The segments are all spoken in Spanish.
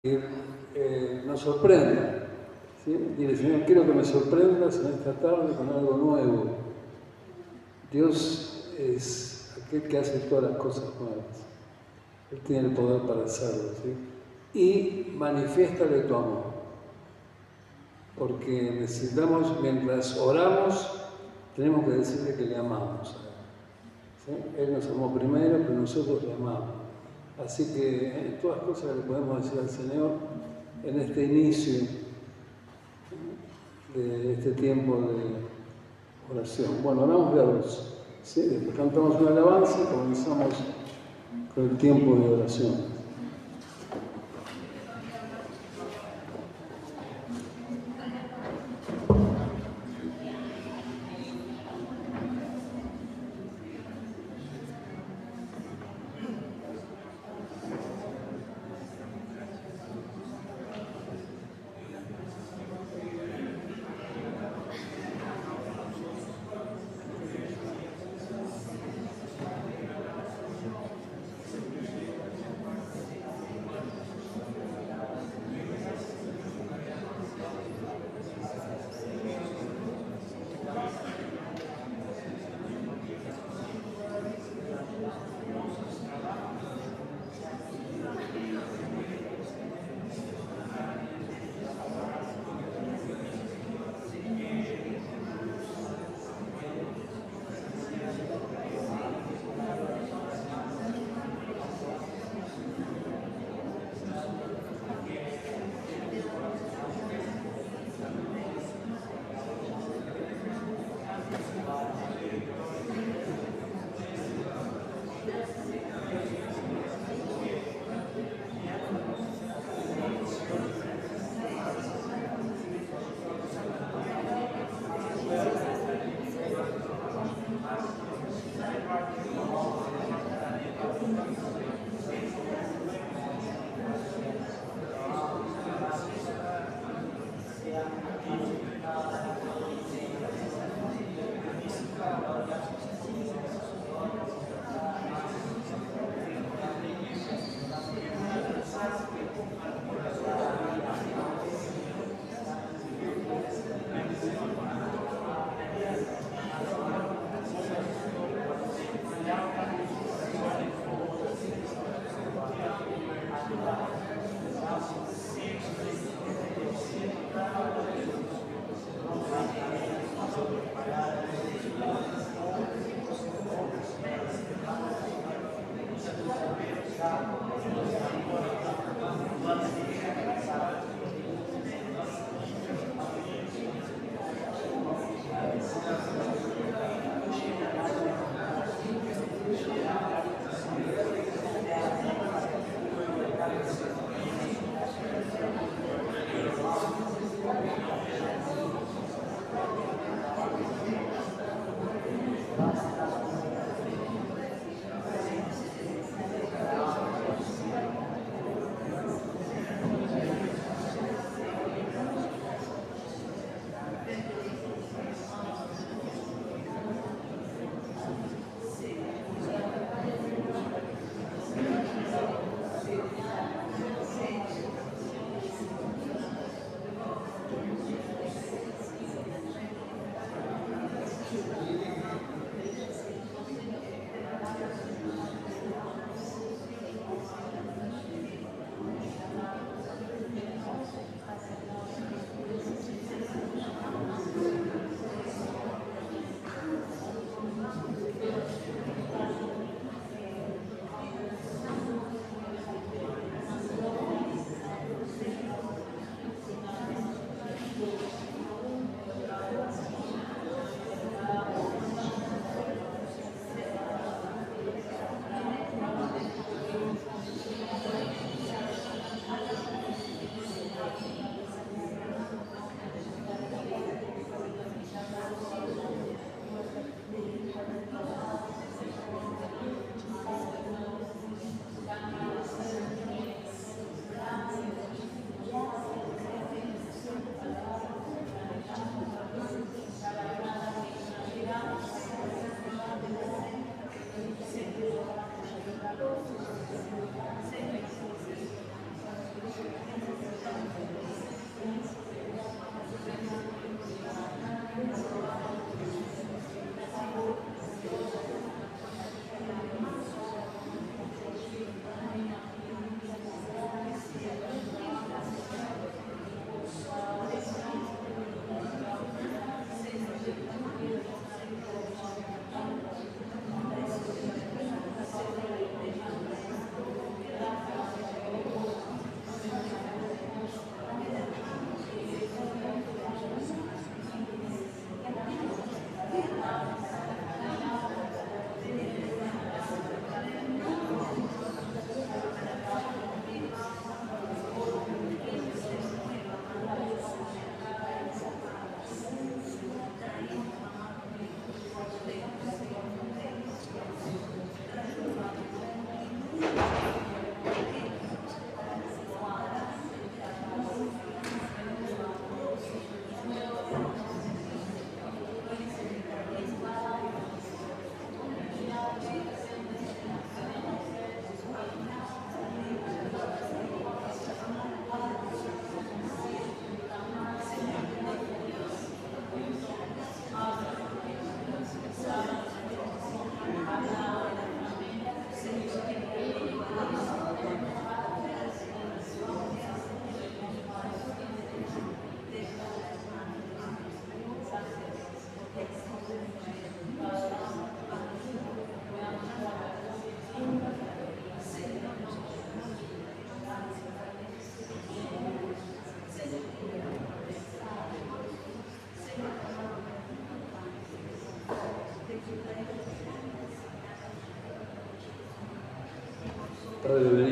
nos sorprenda. ¿Sí? Dile, Señor, quiero que me sorprendas en esta tarde con algo nuevo. Dios es aquel que hace todas las cosas nuevas. Él tiene el poder para hacerlo. ¿Sí? Y manifiéstale tu amor. Porque necesitamos, mientras oramos, tenemos que decirle que le amamos. ¿Sí? Él nos amó primero, pero nosotros le amamos. Así que todas las cosas que le podemos decir al Señor en este inicio de este tiempo de oración. Bueno, oramos de dos. ¿Sí? Después cantamos una alabanza y comenzamos con el tiempo de oración.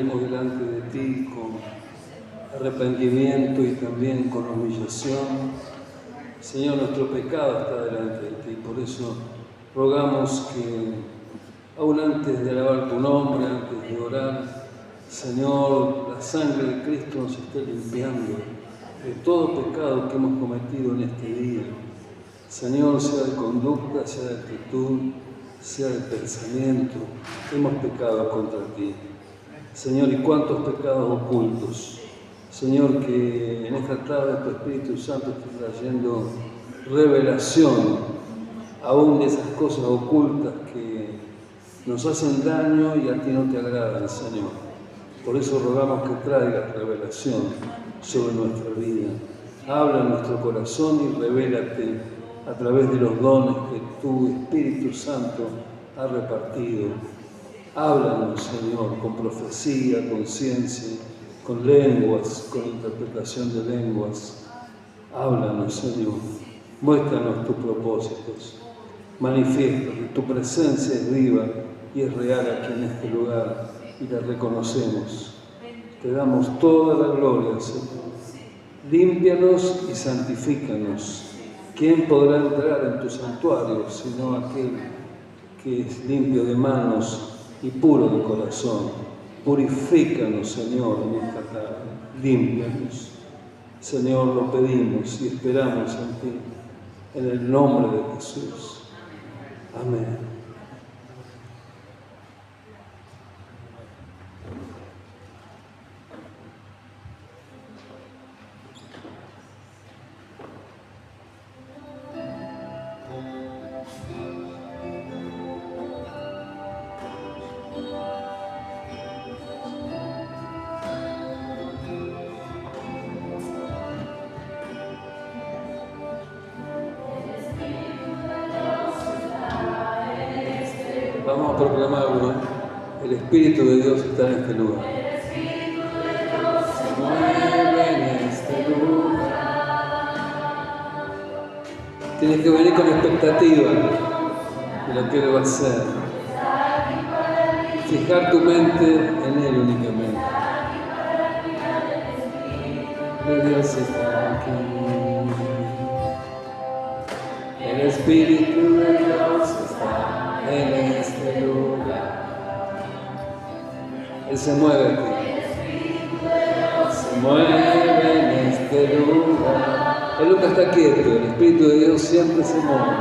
venimos delante de ti con arrepentimiento y también con humillación. Señor, nuestro pecado está delante de ti, por eso rogamos que, aún antes de alabar tu nombre, antes de orar, Señor, la sangre de Cristo nos esté limpiando de todo pecado que hemos cometido en este día. Señor, sea de conducta, sea de actitud, sea de pensamiento, hemos pecado contra ti. Señor, y cuántos pecados ocultos. Señor, que en esta tarde tu Espíritu Santo esté trayendo revelación aún de esas cosas ocultas que nos hacen daño y a ti no te agradan, Señor. Por eso rogamos que traigas revelación sobre nuestra vida. Habla en nuestro corazón y revélate a través de los dones que tu Espíritu Santo ha repartido. Háblanos, Señor, con profecía, con ciencia, con lenguas, con interpretación de lenguas. Háblanos, Señor. Muéstranos tus propósitos. Manifiesta que tu presencia es viva y es real aquí en este lugar y la reconocemos. Te damos toda la gloria, Señor. Límpianos y santifícanos. ¿Quién podrá entrar en tu santuario sino aquel que es limpio de manos y puro de corazón? Purifícanos, Señor, en esta tarde. Límpianos. Señor, lo pedimos y esperamos en ti, en el nombre de Jesús. Amén. Vamos a proclamarlo. El Espíritu de Dios está en este lugar. El Espíritu de Dios se mueve en este lugar. Tienes que venir con expectativa de lo que Él va a hacer. Fijar tu mente en Él únicamente. Dios está aquí. El Espíritu de Dios está en este lugar. Él se mueve aquí. Se mueve en este lugar. Él nunca está quieto. El Espíritu de Dios siempre se mueve.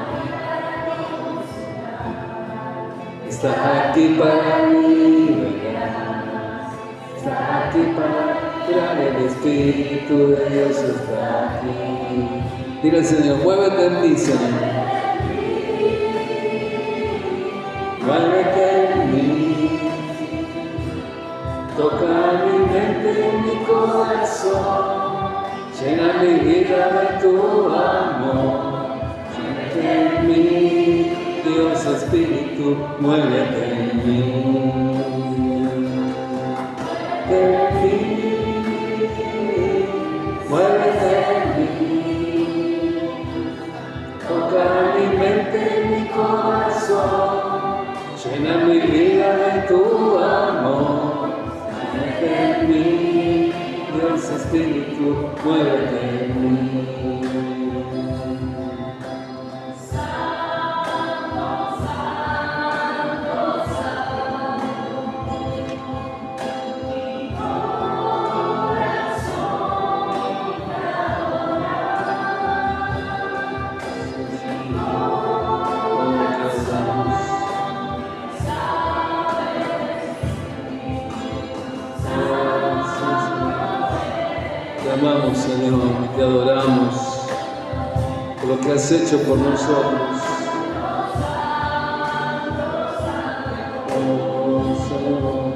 Está aquí para mí, ¿verdad? Está aquí para crear. El Espíritu de Dios está aquí. Dile al Señor, muévete en mí, Señor. Muévete en mí. Toca mi mente y mi corazón. Llena mi vida de tu amor. Muévete en mí, Dios Espíritu, muévete en mí. Muévete en mí. Toca mi mente y mi corazón. Llena mi vida de tu amor. Muévete en mí, Dios Espíritu, muévete en mí. Te amamos, Señor, y te adoramos por lo que has hecho por nosotros. Oh, Señor.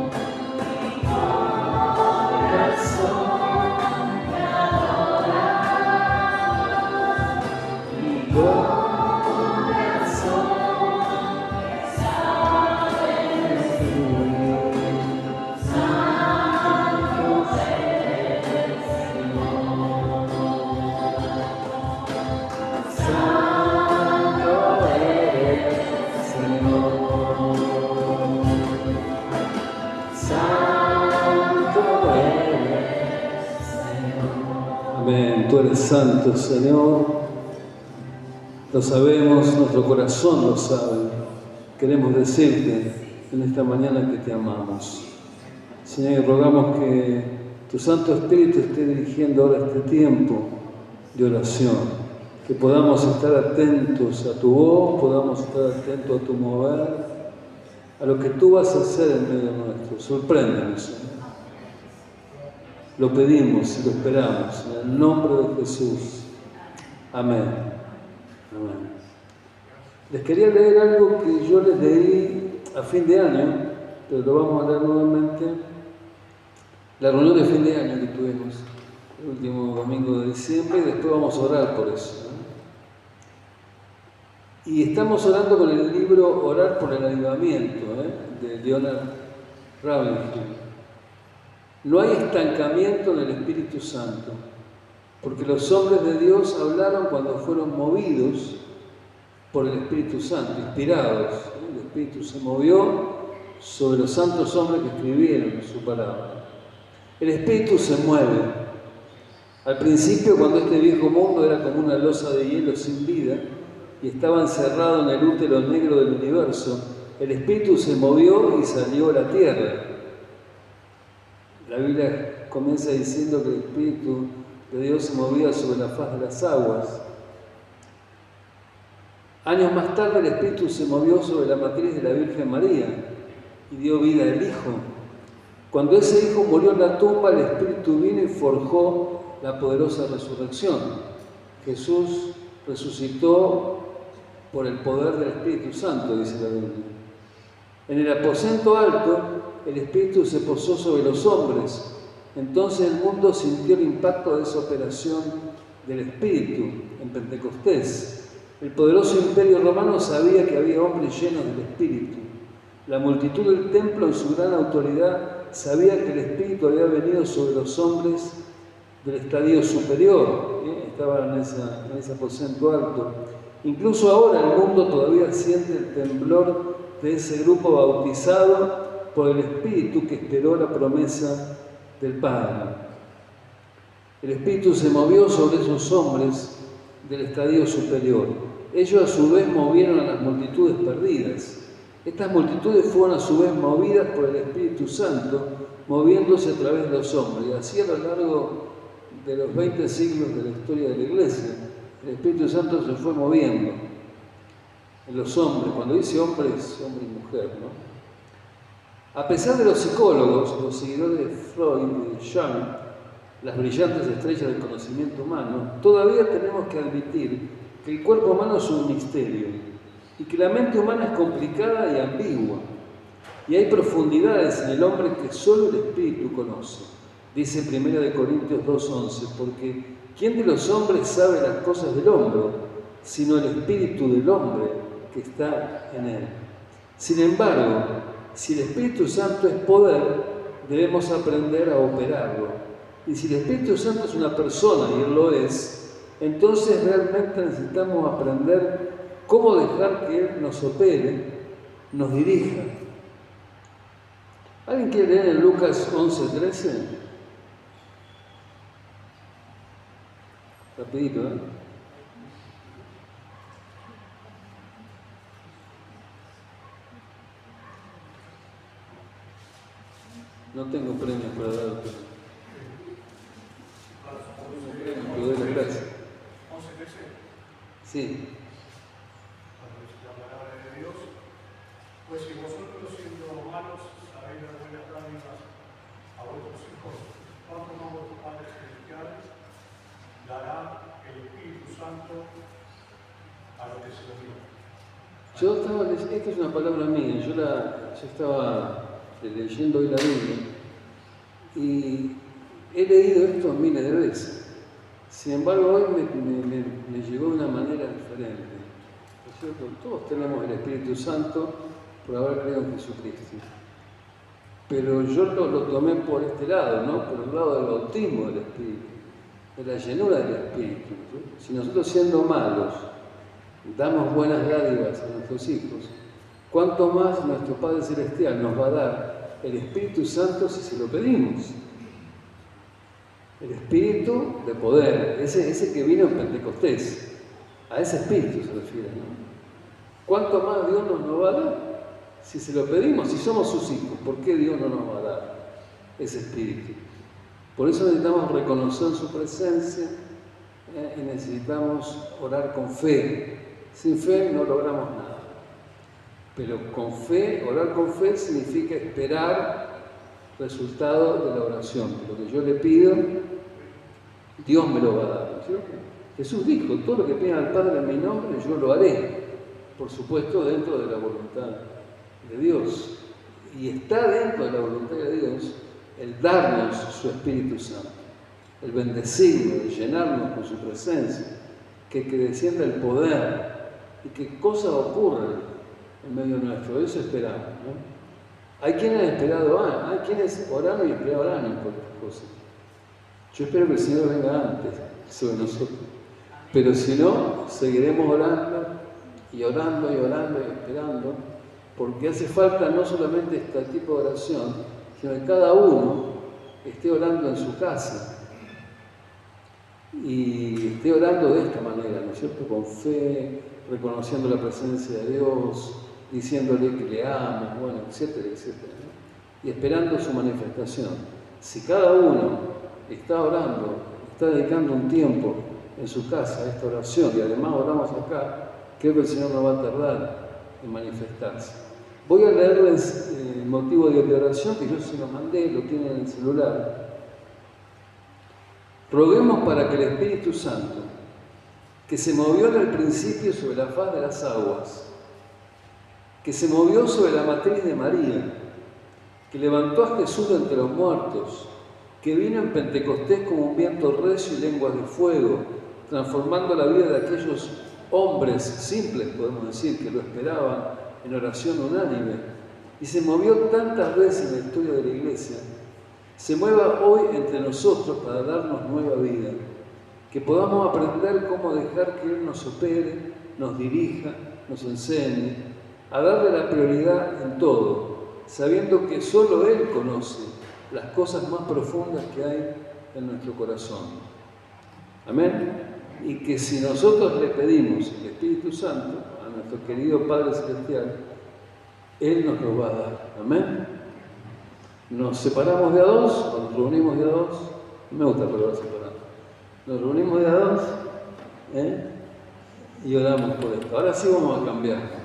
Amén. Tú eres santo, Señor. Lo sabemos, nuestro corazón lo sabe. Queremos decirte en esta mañana que te amamos. Señor, rogamos que tu Santo Espíritu esté dirigiendo ahora este tiempo de oración. Que podamos estar atentos a tu voz, podamos estar atentos a tu mover, a lo que tú vas a hacer en medio nuestro. Sorpréndenos, Señor. Lo pedimos y lo esperamos en el nombre de Jesús. Amén. Amén. Les quería leer algo que yo les leí a fin de año, pero lo vamos a leer nuevamente. La reunión de fin de año que tuvimos el último domingo de diciembre, y después vamos a orar por eso, ¿no? Y estamos orando con el libro Orar por el Avivamiento, de Leonard Ravenhill. No hay estancamiento en el Espíritu Santo, porque los hombres de Dios hablaron cuando fueron movidos por el Espíritu Santo, inspirados. El Espíritu se movió sobre los santos hombres que escribieron su palabra. El Espíritu se mueve. Al principio, cuando este viejo mundo era como una losa de hielo sin vida y estaba encerrado en el útero negro del universo, el Espíritu se movió y salió a la tierra. La Biblia comienza diciendo que el Espíritu de Dios se movía sobre la faz de las aguas. Años más tarde el Espíritu se movió sobre la matriz de la Virgen María y dio vida al Hijo. Cuando ese Hijo murió en la tumba, el Espíritu vino y forjó la poderosa resurrección. Jesús resucitó por el poder del Espíritu Santo, dice la Biblia. En el aposento alto, el Espíritu se posó sobre los hombres. Entonces el mundo sintió el impacto de esa operación del Espíritu en Pentecostés. El poderoso imperio romano sabía que había hombres llenos del Espíritu. La multitud del templo, en su gran autoridad, sabía que el Espíritu había venido sobre los hombres del estadio superior. Estaban en ese aposento alto. Incluso ahora el mundo todavía siente el temblor de ese grupo bautizado por el Espíritu que esperó la promesa del Padre. El Espíritu se movió sobre esos hombres del estadio superior. Ellos a su vez movieron a las multitudes perdidas. Estas multitudes fueron a su vez movidas por el Espíritu Santo, moviéndose a través de los hombres. Y así a lo largo de los 20 siglos de la historia de la Iglesia, el Espíritu Santo se fue moviendo en los hombres. Cuando dice hombres, hombre y mujer, ¿no? A pesar de los psicólogos, los seguidores de Freud y de Jung, las brillantes estrellas del conocimiento humano, todavía tenemos que admitir que el cuerpo humano es un misterio y que la mente humana es complicada y ambigua. Y hay profundidades en el hombre que solo el Espíritu conoce. Dice 1 Corintios 2:11, porque ¿quién de los hombres sabe las cosas del hombre, sino el Espíritu del hombre que está en él? Sin embargo, si el Espíritu Santo es poder, debemos aprender a operarlo. Y si el Espíritu Santo es una persona, y Él lo es, entonces realmente necesitamos aprender cómo dejar que Él nos opere, nos dirija. ¿Alguien quiere leer en Lucas 11:13? Rapidito, ¿eh? No tengo premios para dar, pero doy las gracias. Sí. La palabra de Dios, pues si vosotros siendo malos sabéis dar buenas dádivas a vuestros hijos, ¿cuánto más vuestro Padre Celestial dará el Espíritu Santo a los que se lo piden? Esta es una palabra mía, yo estaba leyendo hoy la Biblia y he leído esto miles de veces. Sin embargo, hoy me llegó de una manera diferente. ¿No es cierto? Todos tenemos el Espíritu Santo por haber creído en Jesucristo. Pero yo lo tomé por este lado, ¿no? Por el lado del bautismo del Espíritu, de la llenura del Espíritu. ¿Sí? Si nosotros siendo malos damos buenas dádivas a nuestros hijos, ¿cuánto más nuestro Padre Celestial nos va a dar el Espíritu Santo si se lo pedimos? El espíritu de poder, ese que vino en Pentecostés. A ese espíritu se refiere, ¿no? ¿Cuánto más Dios nos va a dar? Si se lo pedimos, si somos sus hijos, ¿por qué Dios no nos va a dar ese espíritu? Por eso necesitamos reconocer su presencia y necesitamos orar con fe. Sin fe no logramos nada. Pero con fe, orar con fe significa esperar resultado de la oración. Lo que yo le pido, Dios me lo va a dar, ¿no es cierto? Jesús dijo, todo lo que pidan al Padre en mi nombre, yo lo haré. Por supuesto, dentro de la voluntad de Dios. Y está dentro de la voluntad de Dios el darnos su Espíritu Santo, el bendecirnos, el llenarnos con su presencia, que descienda el poder y que cosas ocurran en medio nuestro. Eso esperamos, ¿no? Hay quienes han esperado hay quienes oraron y esperaron por estas cosas. Yo espero que el Señor venga antes sobre nosotros. Pero si no, seguiremos orando y orando y orando y esperando, porque hace falta no solamente este tipo de oración, sino que cada uno esté orando en su casa y esté orando de esta manera, ¿no es cierto? Con fe, reconociendo la presencia de Dios, diciéndole que le ama, bueno, etcétera, etcétera, ¿no? Y esperando su manifestación. Si cada uno está orando, está dedicando un tiempo en su casa a esta oración y además oramos acá, creo que el Señor no va a tardar en manifestarse. Voy a leerles el motivo de oración que yo se lo mandé, lo tienen en el celular. Roguemos para que el Espíritu Santo, que se movió en el principio sobre la faz de las aguas, que se movió sobre la matriz de María, que levantó a Jesús de entre los muertos, que vino en Pentecostés como un viento recio y lenguas de fuego, transformando la vida de aquellos hombres simples, podemos decir, que lo esperaban en oración unánime, y se movió tantas veces en la historia de la Iglesia, se mueva hoy entre nosotros para darnos nueva vida, que podamos aprender cómo dejar que Él nos opere, nos dirija, nos enseñe, a darle la prioridad en todo, sabiendo que solo Él conoce las cosas más profundas que hay en nuestro corazón. Amén. Y que si nosotros le pedimos el Espíritu Santo a nuestro querido Padre Celestial, Él nos lo va a dar. Amén. Nos separamos de a dos, nos reunimos de a dos. No me gusta la palabra separado. Nos reunimos de a dos y oramos por esto. Ahora sí vamos a cambiar.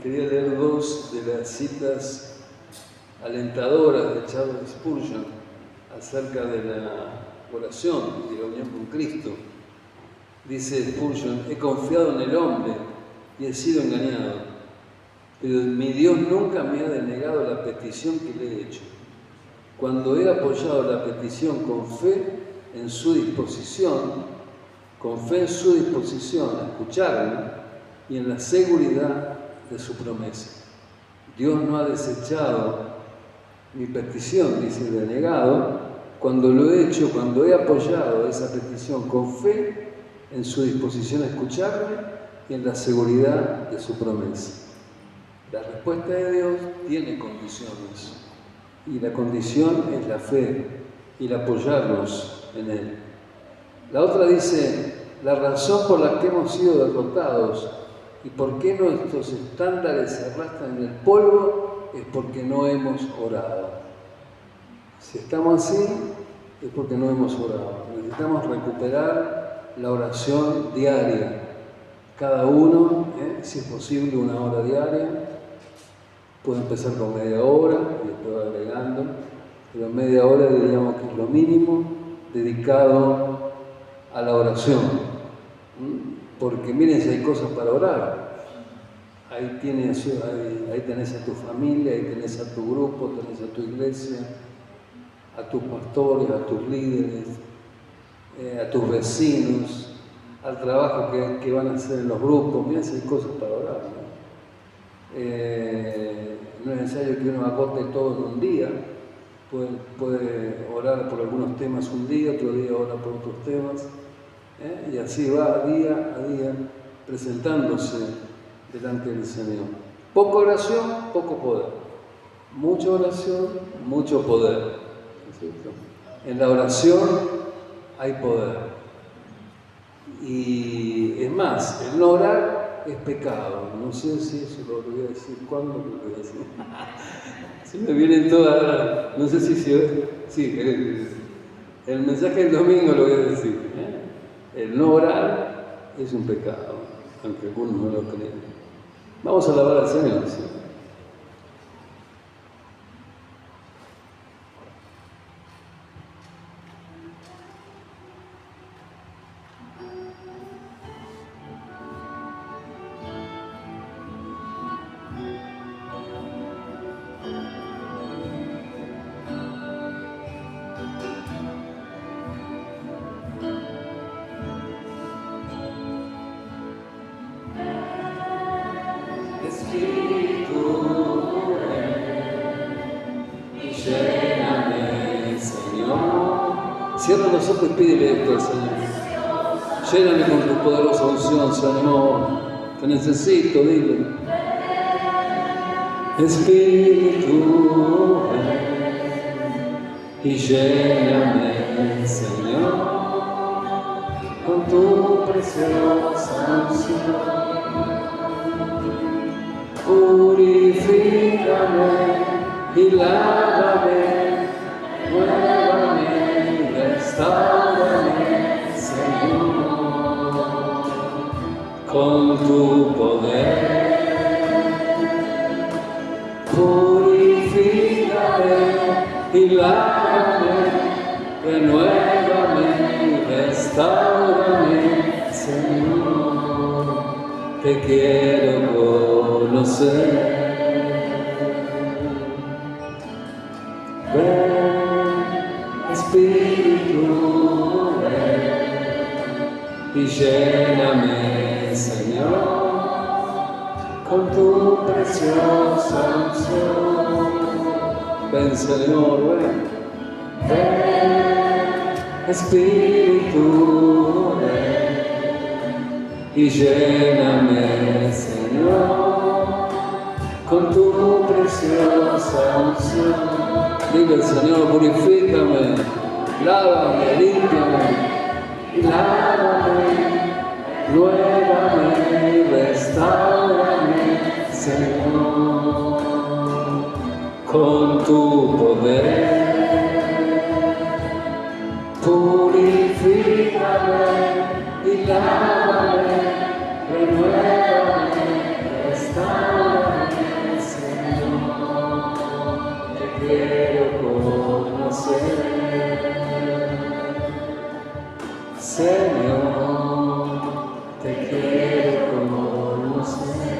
quería leer dos de las citas alentadoras de Charles Spurgeon acerca de la oración y la unión con Cristo. Dice Spurgeon: he confiado en el hombre y he sido engañado, pero mi Dios nunca me ha denegado la petición que le he hecho. Cuando he apoyado la petición con fe en su disposición a escucharme y en la seguridad de su promesa. Dios no ha desechado mi petición, dice, denegado, cuando lo he hecho, cuando he apoyado esa petición con fe en su disposición a escucharme y en la seguridad de su promesa. La respuesta de Dios tiene condiciones, y la condición es la fe y el apoyarnos en Él. La otra dice: la razón por la que hemos sido derrotados y por qué nuestros estándares se arrastran en el polvo es porque no hemos orado. Si estamos así, es porque no hemos orado. Necesitamos recuperar la oración diaria. Cada uno, si es posible, 1 hora diaria. Puede empezar con media hora y después agregando, pero media hora diríamos que es lo mínimo dedicado a la oración. Porque miren, si hay cosas para orar. Ahí tenés a tu familia, ahí tenés a tu grupo, tenés a tu iglesia, a tus pastores, a tus líderes, a tus vecinos, al trabajo que van a hacer en los grupos. Miren si hay cosas para orar, ¿no? No es necesario que uno agote todo en un día. Puede orar por algunos temas un día, otro día ora por otros temas, y así va día a día presentándose delante del Señor. Poca oración, poco poder. Mucha oración, mucho poder. En la oración hay poder. Y es más, el no orar es pecado. No sé si eso lo voy a decir, cuándo lo voy a decir. Se me vienen todas, no sé sí, el mensaje del domingo lo voy a decir. El no orar es un pecado, aunque algunos no lo crean. Vamos a alabar al Señor, ¿sí? Cierra los ojos y pídele esto al Señor. Lléname con tu poderosa unción, Señor. Te necesito, dile. Espíritu, y lléname, Señor, con tu preciosa unción. Purifícame y lávame nuevamente, restaurame, Señor, con tu poder. Purifícame y lávame, renuévame y restaurame, Señor, te quiero conocer. Ven, Espíritu, ven y lléname, Señor, con tu preciosa unción. Ven, Señor, ven. Ven, Espíritu, ven y lléname, Señor, con tu preciosa unción. Dile al Señor: purifícame, lávame, límpiame, lávame, nuevame, restaurame, Señor, con tu poder. Purifícame y lávame, renuévame, restaurame, quiero conocer. Señor, te quiero conocer.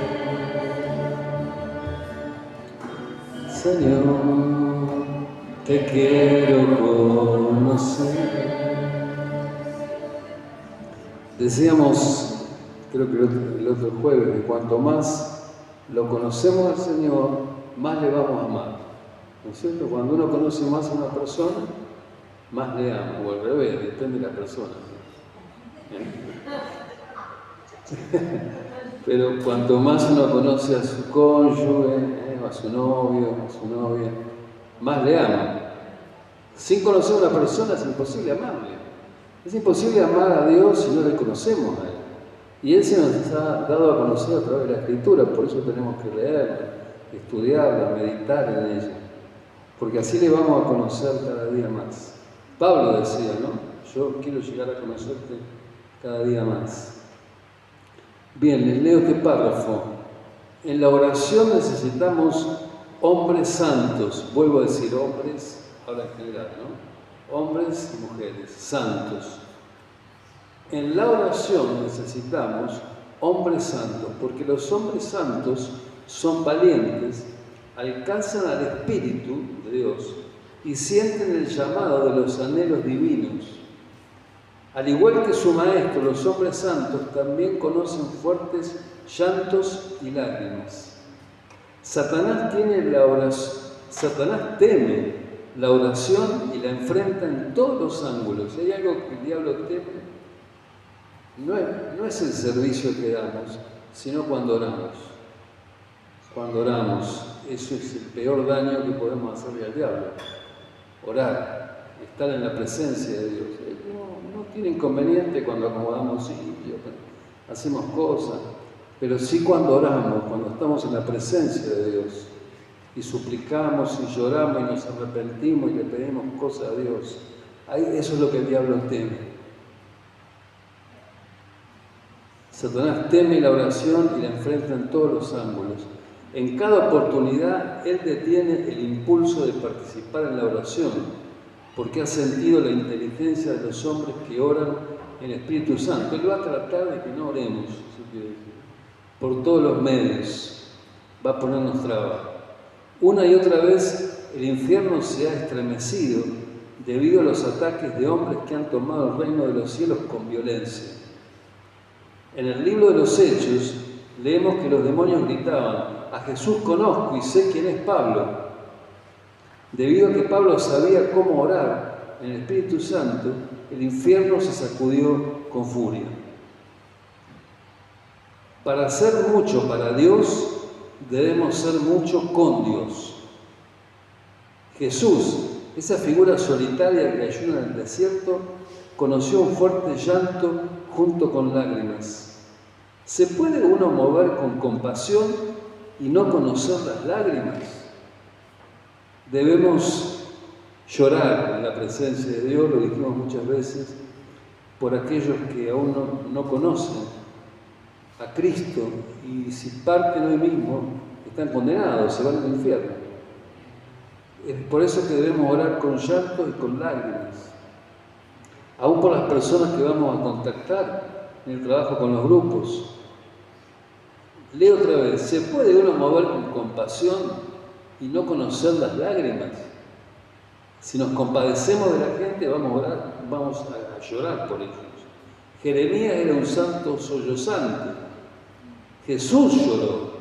Señor, te quiero conocer. Decíamos, creo que el otro jueves, que cuanto más lo conocemos al Señor, más le vamos a amar. ¿No es cierto? Cuando uno conoce más a una persona, más le ama, o al revés, depende de la persona. Pero cuanto más uno conoce a su cónyuge, a su novio, a su novia, más le ama. Sin conocer a una persona es imposible amarle. Es imposible amar a Dios si no le conocemos a Él. Y Él se nos ha dado a conocer a través de la Escritura, por eso tenemos que leerla, estudiarla, meditar en ella. Porque así le vamos a conocer cada día más. Pablo decía, ¿no? Yo quiero llegar a conocerte cada día más. Bien, les leo este párrafo. En la oración necesitamos hombres santos. Vuelvo a decir hombres, ahora en general, ¿no? Hombres y mujeres, santos. En la oración necesitamos hombres santos, porque los hombres santos son valientes, alcanzan al Espíritu de Dios y sienten el llamado de los anhelos divinos. Al igual que su maestro, los hombres santos también conocen fuertes llantos y lágrimas. Satanás teme la oración y la enfrenta en todos los ángulos. Si hay algo que el diablo teme, no es el servicio que damos, sino cuando oramos. Cuando oramos, eso es el peor daño que podemos hacerle al diablo. Orar, estar en la presencia de Dios. No tiene inconveniente cuando acomodamos sitios, hacemos cosas, pero sí cuando oramos, cuando estamos en la presencia de Dios y suplicamos y lloramos y nos arrepentimos y le pedimos cosas a Dios. Ahí, eso es lo que el diablo teme. Satanás teme la oración y la enfrenta en todos los ángulos. En cada oportunidad, él detiene el impulso de participar en la oración, porque ha sentido la inteligencia de los hombres que oran en el Espíritu Santo. Él va a tratar de que no oremos, por todos los medios. Va a ponernos trabas. Una y otra vez el infierno se ha estremecido debido a los ataques de hombres que han tomado el reino de los cielos con violencia. En el libro de los Hechos leemos que los demonios gritaban: a Jesús conozco y sé quién es Pablo. Debido a que Pablo sabía cómo orar en el Espíritu Santo, el infierno se sacudió con furia. Para hacer mucho para Dios, debemos ser mucho con Dios. Jesús, esa figura solitaria que ayuda en el desierto, conoció un fuerte llanto junto con lágrimas. ¿Se puede uno mover con compasión y no conocer las lágrimas? Debemos llorar en la presencia de Dios, lo dijimos muchas veces, por aquellos que aún no conocen a Cristo, y si parten hoy mismo, están condenados, se van al infierno. Es por eso que debemos orar con llanto y con lágrimas. Aún por las personas que vamos a contactar en el trabajo con los grupos. Leo otra vez, ¿se puede uno mover con compasión y no conocer las lágrimas? Si nos compadecemos de la gente, vamos a llorar por ellos. Jeremías era un santo sollozante. Jesús lloró,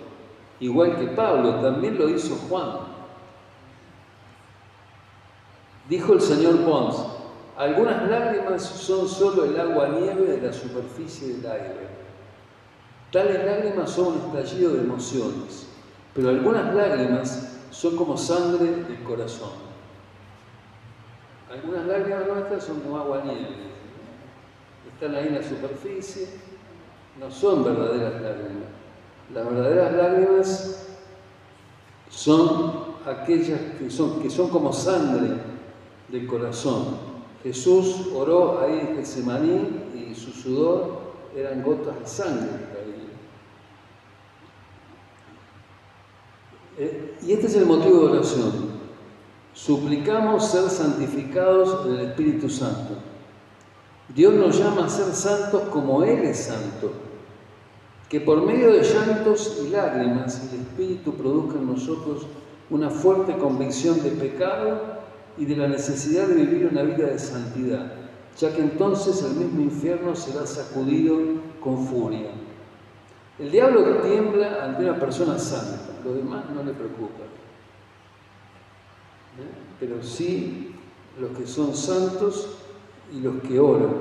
igual que Pablo, también lo hizo Juan. Dijo el señor Pons: algunas lágrimas son solo el agua nieve de la superficie del aire. Tales lágrimas son un estallido de emociones, pero algunas lágrimas son como sangre del corazón. Algunas lágrimas nuestras son como agua nieve. Están ahí en la superficie, no son verdaderas lágrimas. Las verdaderas lágrimas son aquellas que son como sangre del corazón. Jesús oró ahí en Getsemaní y su sudor eran gotas de sangre que caían. Y este es el motivo de oración. Suplicamos ser santificados en el Espíritu Santo. Dios nos llama a ser santos como Él es santo. Que por medio de llantos y lágrimas el Espíritu produzca en nosotros una fuerte convicción de pecado y de la necesidad de vivir una vida de santidad, ya que entonces el mismo infierno será sacudido con furia. El diablo tiembla ante una persona santa, lo demás no le preocupa. Pero sí los que son santos y los que oran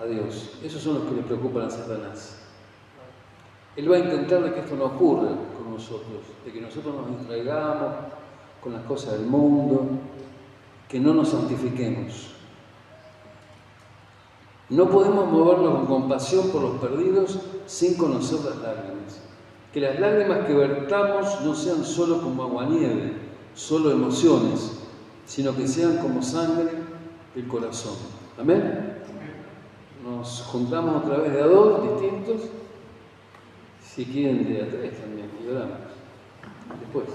a Dios, esos son los que le preocupan a Satanás. Él va a intentar de que esto no ocurra con nosotros, de que nosotros nos distraigamos con las cosas del mundo, que no nos santifiquemos. No podemos movernos con compasión por los perdidos sin conocer las lágrimas. Que las lágrimas que vertamos no sean solo como aguanieve, solo emociones, sino que sean como sangre del corazón. ¿Amén? Nos juntamos a través de a dos distintos, si quieren de a tres también, y oramos. Después.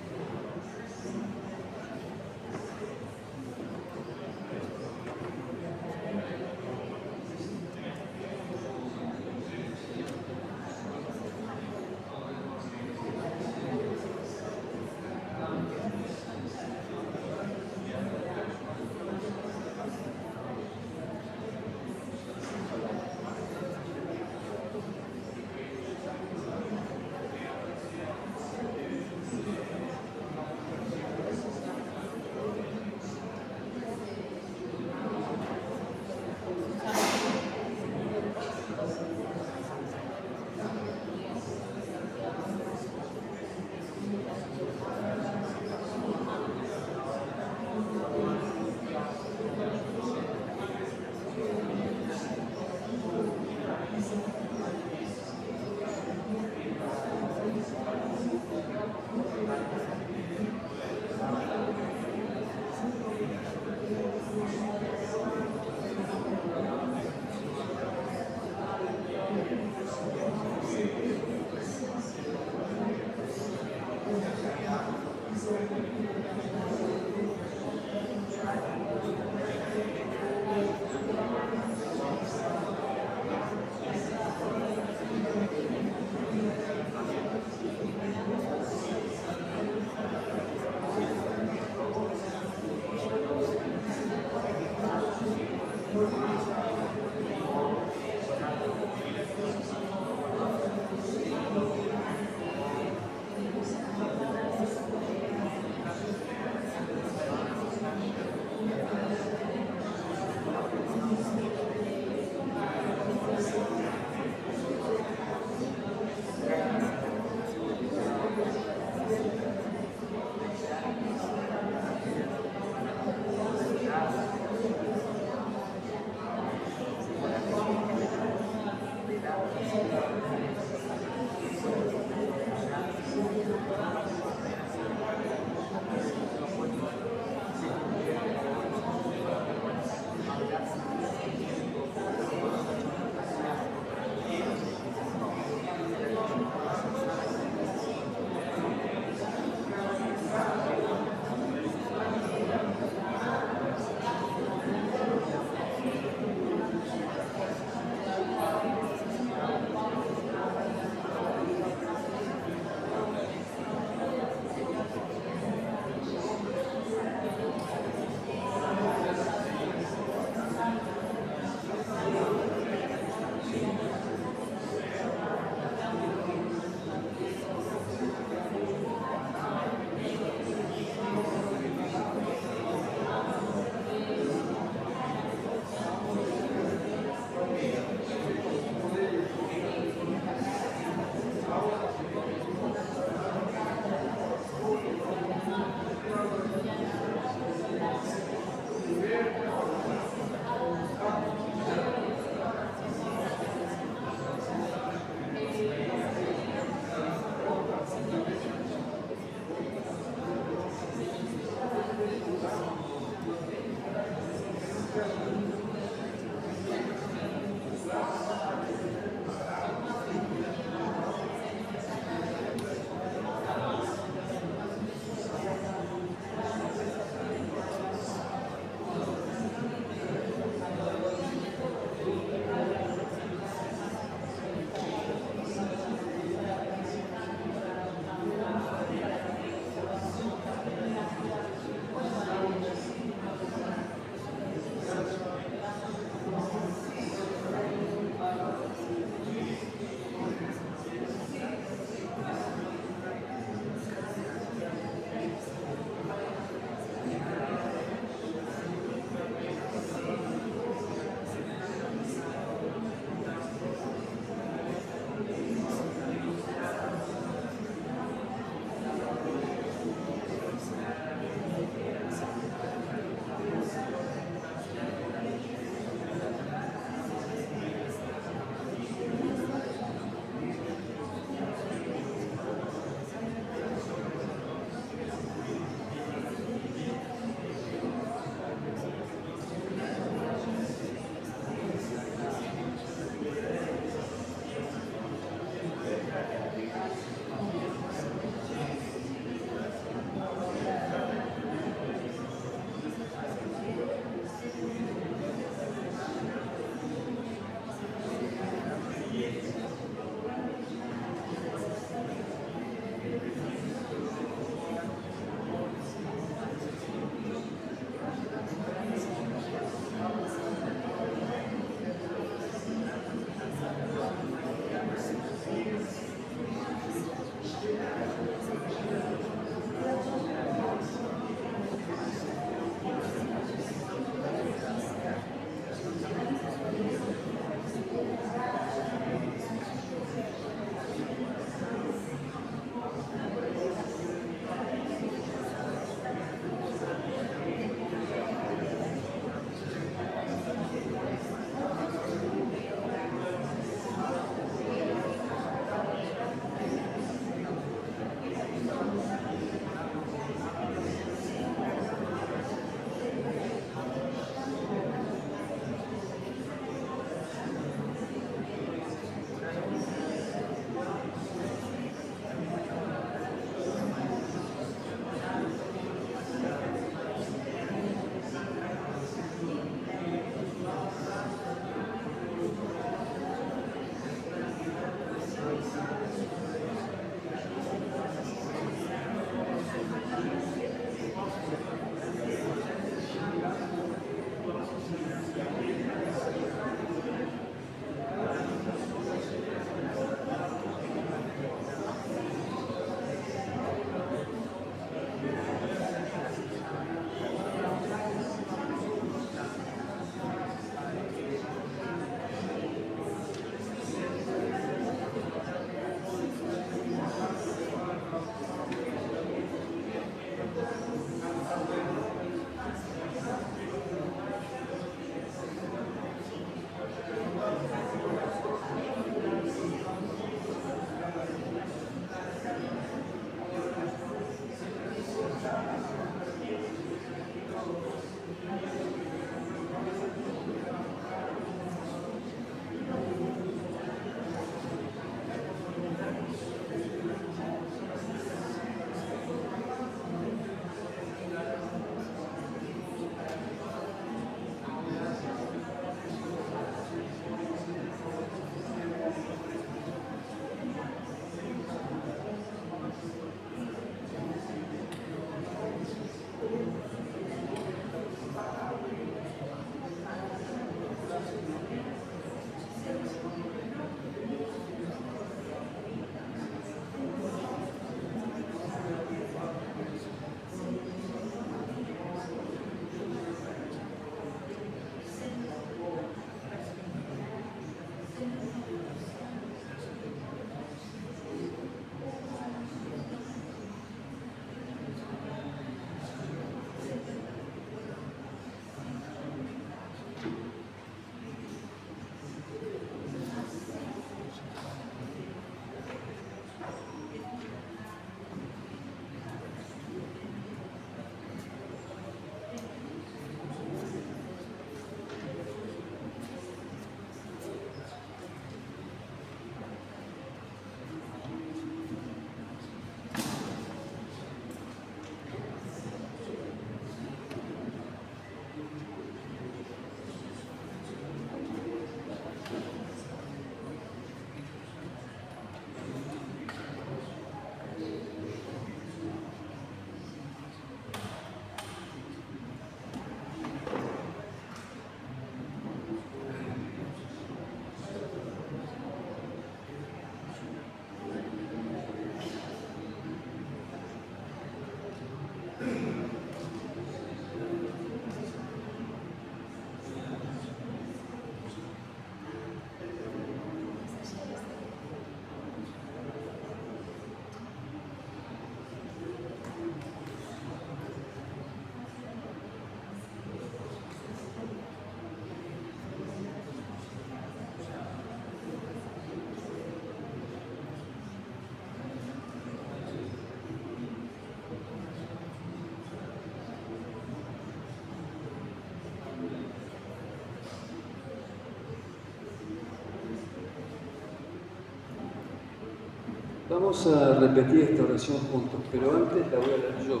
Vamos a repetir esta oración juntos, pero antes la voy a leer yo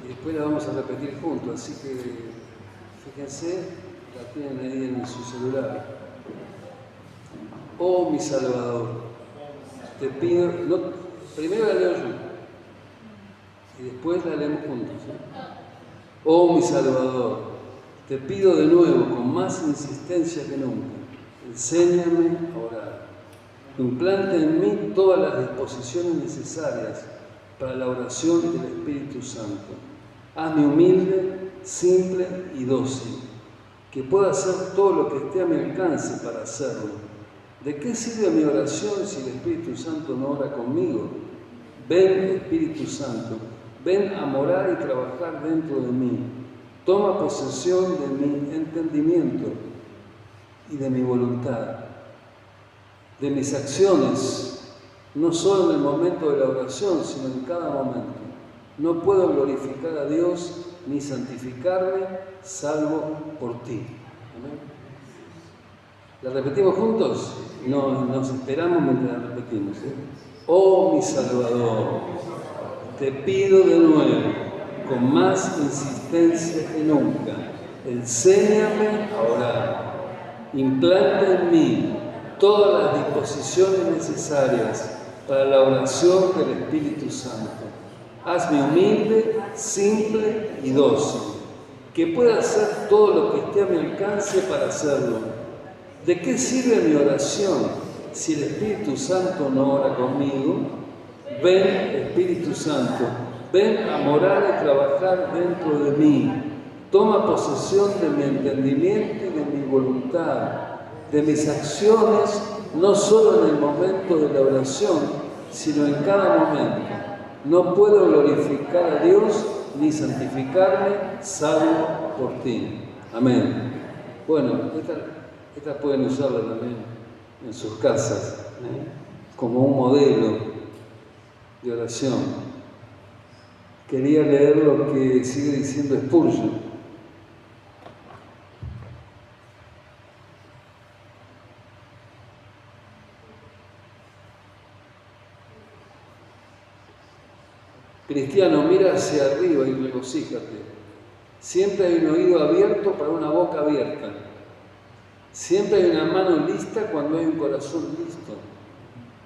y después la vamos a repetir juntos, así que fíjense, la tienen ahí en su celular. Oh mi Salvador, te pido, primero la leo yo y después la leemos juntos. Oh mi Salvador, te pido de nuevo con más insistencia que nunca, enséñame a orar. Implanta en mí todas las disposiciones necesarias para la oración del Espíritu Santo. Hazme humilde, simple y dócil, que pueda hacer todo lo que esté a mi alcance para hacerlo. ¿De qué sirve mi oración si el Espíritu Santo no ora conmigo? Ven, Espíritu Santo, ven a morar y trabajar dentro de mí. Toma posesión de mi entendimiento y de mi voluntad, de mis acciones, no solo en el momento de la oración, sino en cada momento. No puedo glorificar a Dios ni santificarme, salvo por ti. ¿Amén? ¿La repetimos juntos? No, nos esperamos mientras la repetimos. Oh mi Salvador, te pido de nuevo, con más insistencia que nunca, enséñame a orar. Implanta en mí todas las disposiciones necesarias para la oración del Espíritu Santo. Hazme humilde, simple y dócil, que pueda hacer todo lo que esté a mi alcance para hacerlo. ¿De qué sirve mi oración si el Espíritu Santo no ora conmigo? Ven, Espíritu Santo, ven a morar y trabajar dentro de mí. Toma posesión de mi entendimiento y de mi voluntad, de mis acciones, no solo en el momento de la oración, sino en cada momento. No puedo glorificar a Dios ni santificarme, salvo por ti. Amén. Bueno, esta pueden usarla también en sus casas, como un modelo de oración. Quería leer lo que sigue diciendo Spurgeon. Cristiano, mira hacia arriba y regocíjate. Siempre hay un oído abierto para una boca abierta. Siempre hay una mano lista cuando hay un corazón listo.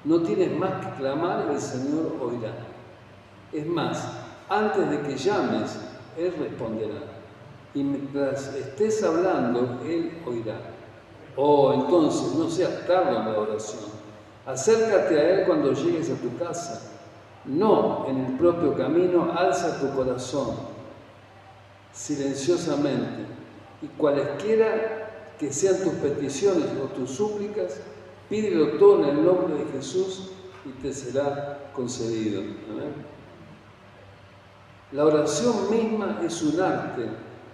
No tienes más que clamar y el Señor oirá. Es más, antes de que llames, Él responderá. Y mientras estés hablando, Él oirá. Oh, entonces, no seas tardo en la oración. Acércate a Él cuando llegues a tu casa. No en el propio camino, alza tu corazón silenciosamente y cualesquiera que sean tus peticiones o tus súplicas, pídelo todo en el nombre de Jesús y te será concedido. ¿Amén? La oración misma es un arte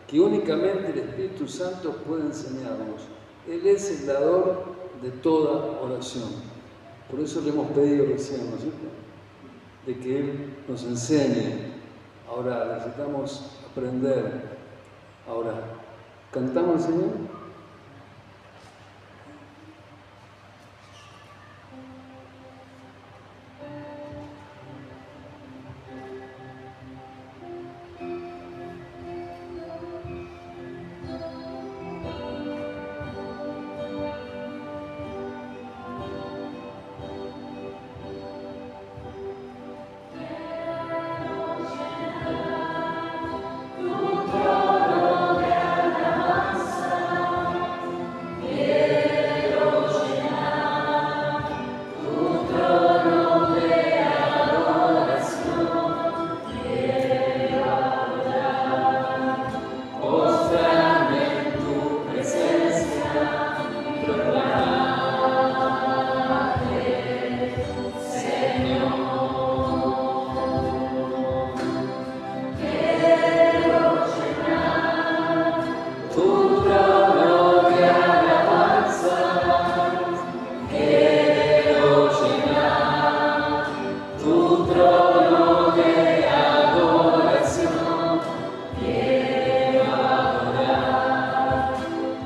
que únicamente el Espíritu Santo puede enseñarnos. Él es el dador de toda oración. Por eso le hemos pedido recién, ¿no es cierto?, de que Él nos enseñe a orar. Necesitamos aprender a orar. ¿Cantamos al Señor?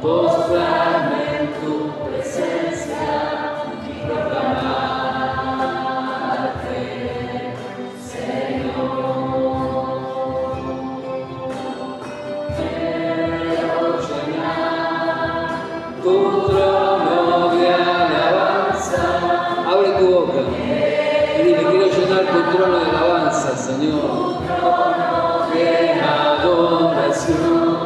Postrarme en tu presencia y proclamar alabanza, Señor, de adoración,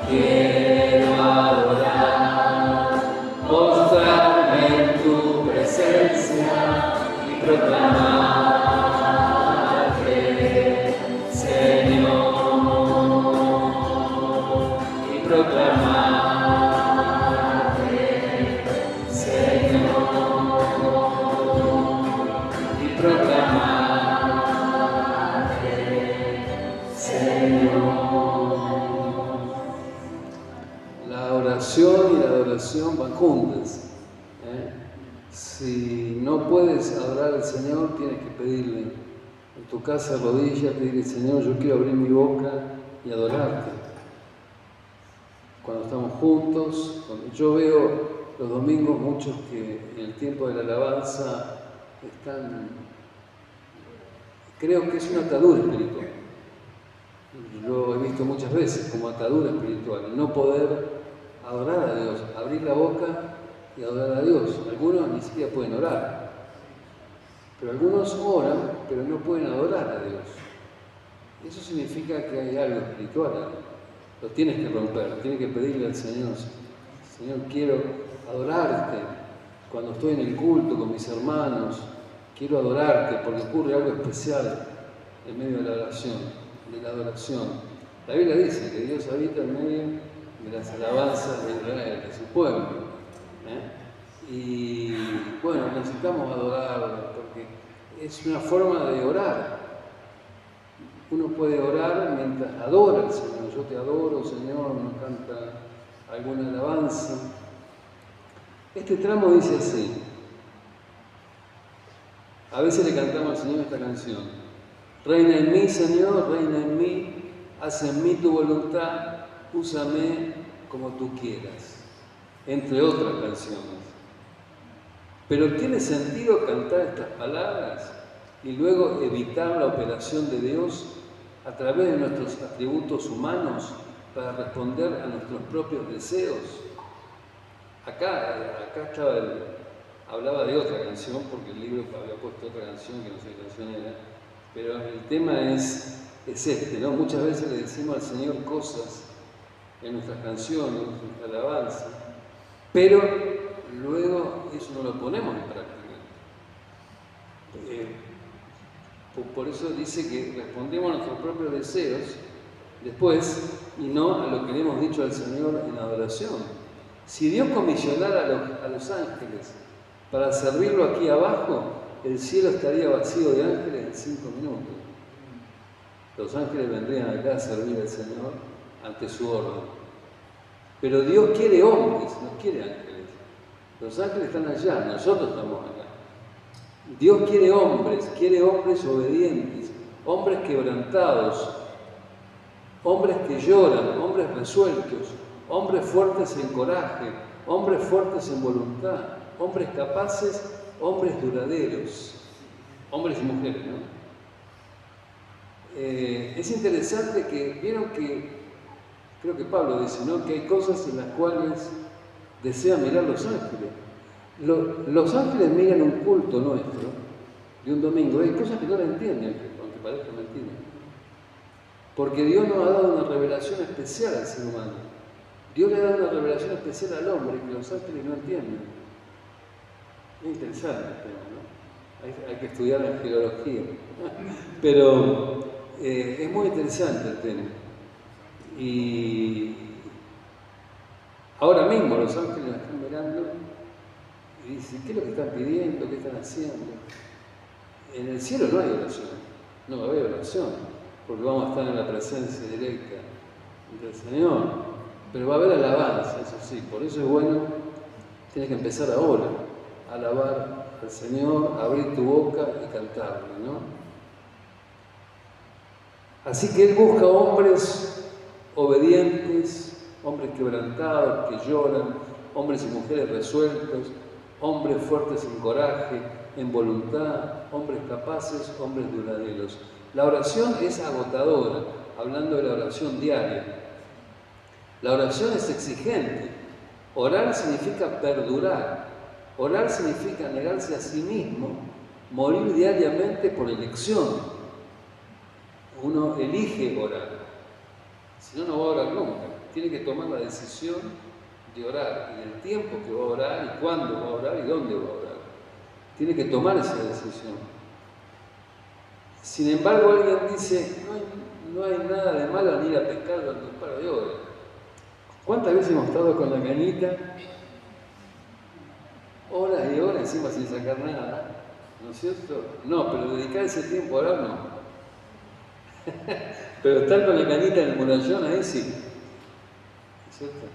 quiero adorar, postrarme en tu presencia y proclamarte, Señor, y proclamarte, Señor, y proclamarte, Señor. La oración y la adoración van juntas. Si no puedes adorar al Señor, tienes que pedirle en tu casa rodillas, pedirle, Señor, yo quiero abrir mi boca y adorarte. Cuando estamos juntos, yo veo los domingos muchos que en el tiempo de la alabanza están, creo que es una atadura espiritual. Yo he visto muchas veces como atadura espiritual, no poder adorar a Dios, abrir la boca y adorar a Dios. Algunos ni siquiera pueden orar, pero algunos oran, pero no pueden adorar a Dios. Eso significa que hay algo espiritual. Lo tienes que romper, tienes que pedirle al Señor, Señor, quiero adorarte cuando estoy en el culto con mis hermanos, quiero adorarte porque ocurre algo especial en medio de la oración, de la adoración. La Biblia dice que Dios habita en medio de las alabanzas de Israel, de su pueblo. Y bueno, necesitamos adorarlo porque es una forma de orar. Uno puede orar mientras adora al Señor. Yo te adoro, Señor, uno canta alguna alabanza. Este tramo dice así. A veces le cantamos al Señor esta canción. Reina en mí, Señor, reina en mí, haz en mí tu voluntad, úsame como tú quieras. Entre otras canciones. Pero ¿tiene sentido cantar estas palabras y luego evitar la operación de Dios a través de nuestros atributos humanos para responder a nuestros propios deseos? Acá hablaba de otra canción, porque el libro había puesto otra canción que no sé qué canción era, pero el tema es este, ¿no? Muchas veces le decimos al Señor cosas en nuestras canciones, en nuestra alabanza, pero luego eso no lo ponemos en práctica. Por eso dice que respondemos a nuestros propios deseos después y no a lo que le hemos dicho al Señor en adoración. Si Dios comisionara a los ángeles para servirlo aquí abajo, el cielo estaría vacío de ángeles en 5 minutos. Los ángeles vendrían acá a servir al Señor ante su orden. Pero Dios quiere hombres, no quiere ángeles. Los ángeles están allá, nosotros estamos acá. Dios quiere hombres obedientes, hombres quebrantados, hombres que lloran, hombres resueltos, hombres fuertes en coraje, hombres fuertes en voluntad, hombres capaces, hombres duraderos, hombres y mujeres, ¿no? Es interesante que, vieron que, creo que Pablo dice, ¿no?, que hay cosas en las cuales desean mirar los ángeles. Los ángeles miran un culto nuestro de un domingo, hay cosas que no la entienden, aunque parezca mentira. Porque Dios nos ha dado una revelación especial al ser humano. Dios le ha dado una revelación especial al hombre que los ángeles no entienden. Es interesante el tema, ¿no? Hay que estudiar en geología. Pero es muy interesante el tema. Y ahora mismo los ángeles nos están mirando y dicen, ¿qué es lo que están pidiendo? ¿Qué están haciendo? En el cielo no hay oración, no va a haber oración, porque vamos a estar en la presencia directa del Señor, pero va a haber alabanza, eso sí, por eso es bueno, tienes que empezar ahora, a alabar al Señor, abrir tu boca y cantarle, ¿no? Así que Él busca hombres obedientes, hombres quebrantados, que lloran, hombres y mujeres resueltos, hombres fuertes en coraje, en voluntad, hombres capaces, hombres duraderos. La oración es agotadora, hablando de la oración diaria. La oración es exigente. Orar significa perdurar. Orar significa negarse a sí mismo, morir diariamente por elección. uno elige orar. Si no, no va a orar nunca. Tiene que tomar la decisión de orar, y el tiempo que va a orar, y cuándo va a orar, y dónde va a orar. Tiene que tomar esa decisión. Sin embargo, alguien dice, no hay nada de malo en ir a pescar durante un par de horas. ¿Cuántas veces hemos estado con la cañita? Horas y horas encima sin sacar nada, ¿no es cierto? No, pero dedicar ese tiempo a orar no. Pero estar con la cañita en el murallón ahí sí, ¿no es cierto?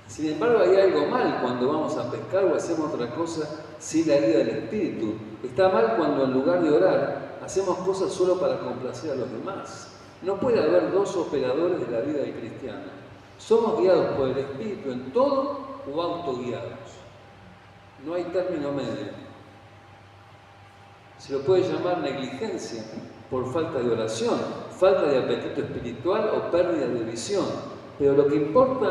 Sin embargo, hay algo mal cuando vamos a pescar o hacemos otra cosa sin la guía del Espíritu. Está mal cuando en lugar de orar hacemos cosas solo para complacer a los demás. No puede haber dos operadores de la vida del cristiano. Somos guiados por el Espíritu en todo o autoguiados. No hay término medio. Se lo puede llamar negligencia por falta de oración, falta de apetito espiritual o pérdida de visión. Pero lo que importa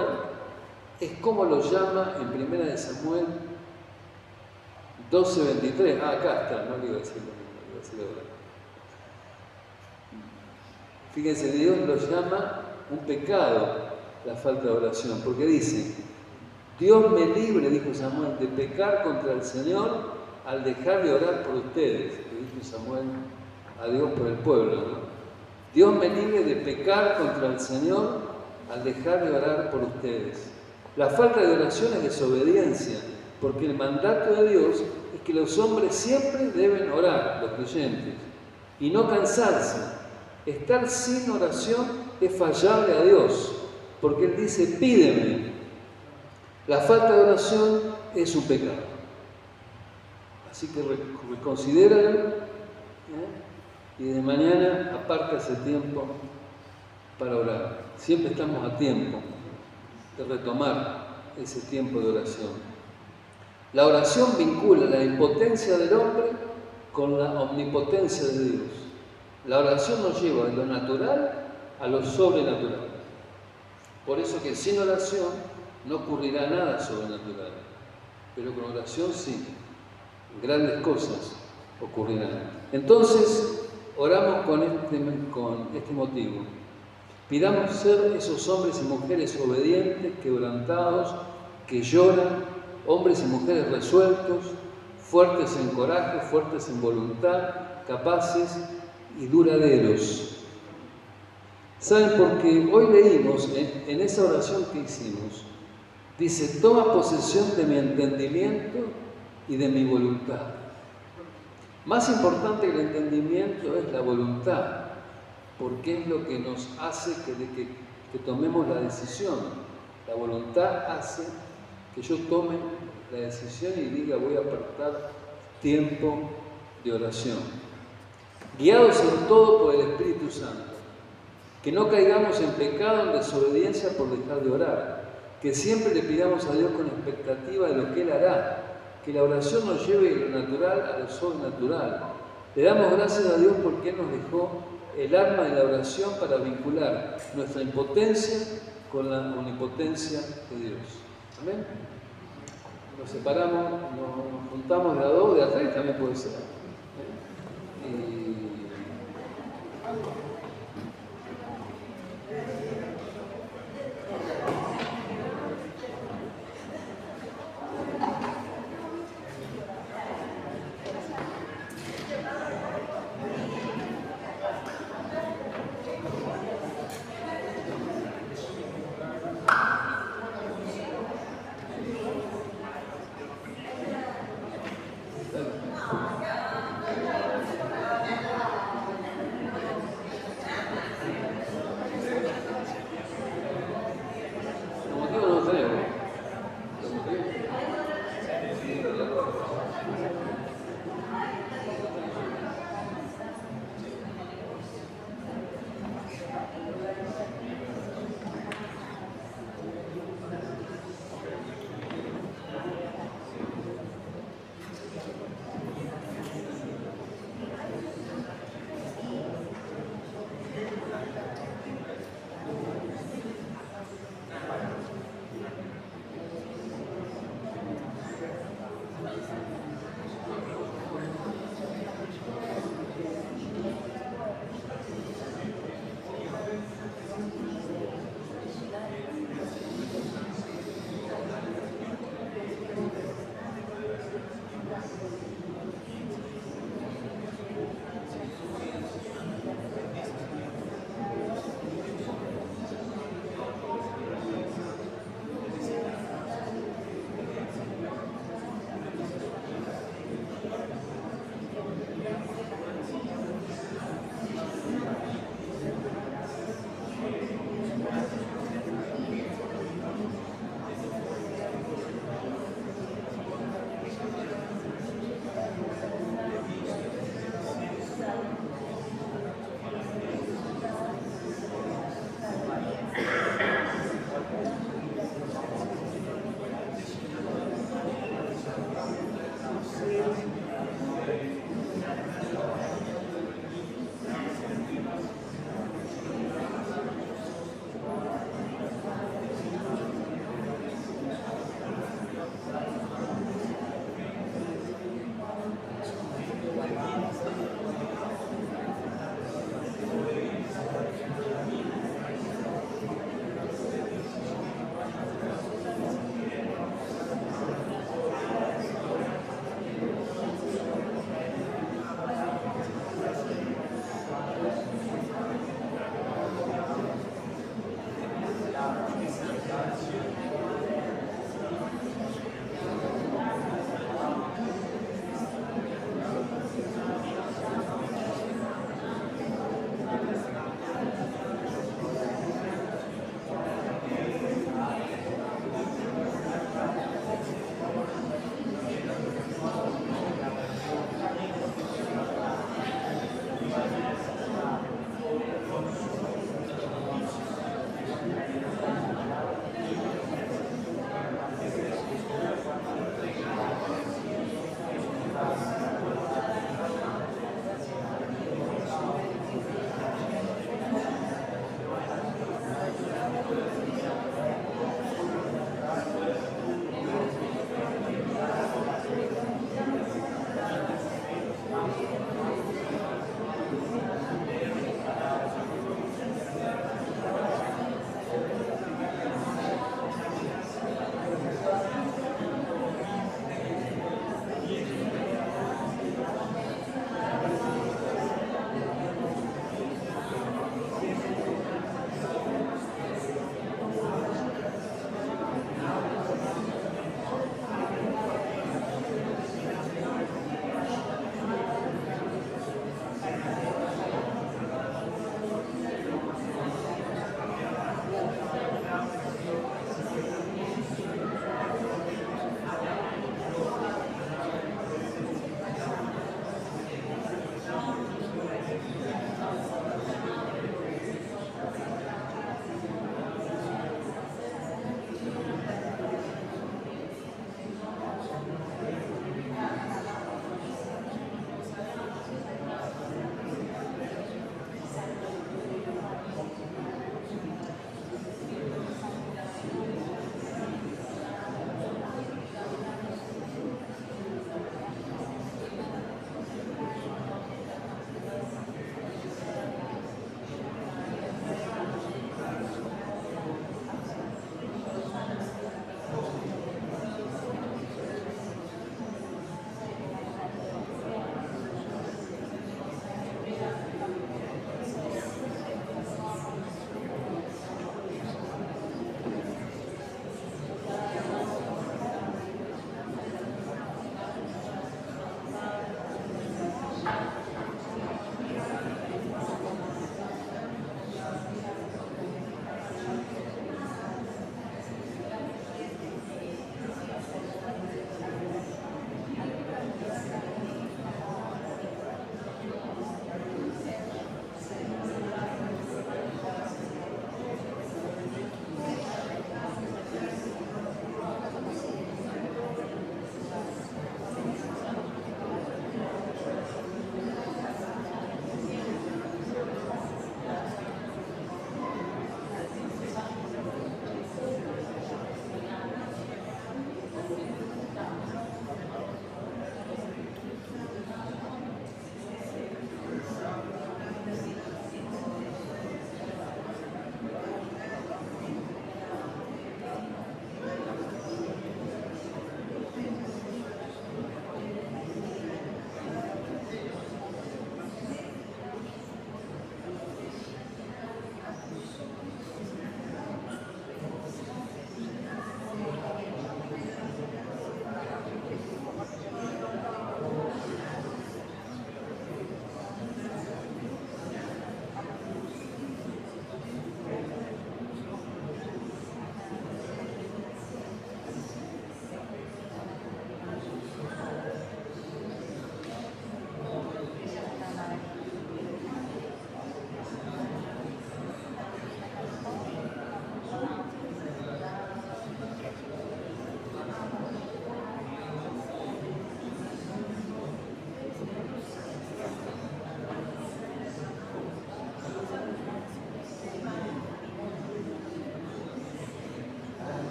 es cómo lo llama en 1 de Samuel 12:23. Acá está, no le iba a decir lo mismo, le iba a decir ahora. Fíjense, Dios lo llama un pecado la falta de oración, porque dice, Dios me libre, dijo Samuel, de pecar contra el Señor al dejar de orar por ustedes, le dijo Samuel a Dios por el pueblo, ¿no? Dios me libre de pecar contra el Señor al dejar de orar por ustedes. La falta de oración es desobediencia, porque el mandato de Dios es que los hombres siempre deben orar, los creyentes, y no cansarse. Estar sin oración es fallarle a Dios, porque Él dice, pídeme. La falta de oración es un pecado. Así que reconsidéralo, y de mañana aparta ese tiempo para orar. Siempre estamos a tiempo de retomar ese tiempo de oración. La oración vincula la impotencia del hombre con la omnipotencia de Dios. La oración nos lleva de lo natural a lo sobrenatural. Por eso que sin oración no ocurrirá nada sobrenatural, pero con oración sí, grandes cosas ocurrirán. Entonces, oramos con este motivo. Pidamos ser esos hombres y mujeres obedientes, quebrantados, que lloran, hombres y mujeres resueltos, fuertes en coraje, fuertes en voluntad, capaces y duraderos. ¿Saben? Porque hoy leímos en esa oración que hicimos, dice, toma posesión de mi entendimiento y de mi voluntad. Más importante que el entendimiento es la voluntad, porque es lo que nos hace que tomemos la decisión. La voluntad hace que yo tome la decisión y diga voy a apartar tiempo de oración. Guiados en todo por el Espíritu Santo. Que no caigamos en pecado, en desobediencia por dejar de orar. Que siempre le pidamos a Dios con expectativa de lo que Él hará. Que la oración nos lleve de lo natural a lo sobrenatural. Le damos gracias a Dios porque Él nos dejó el arma de la oración para vincular nuestra impotencia con la omnipotencia de Dios. ¿Amén? Nos separamos, nos juntamos de a dos, de a tres, también puede ser.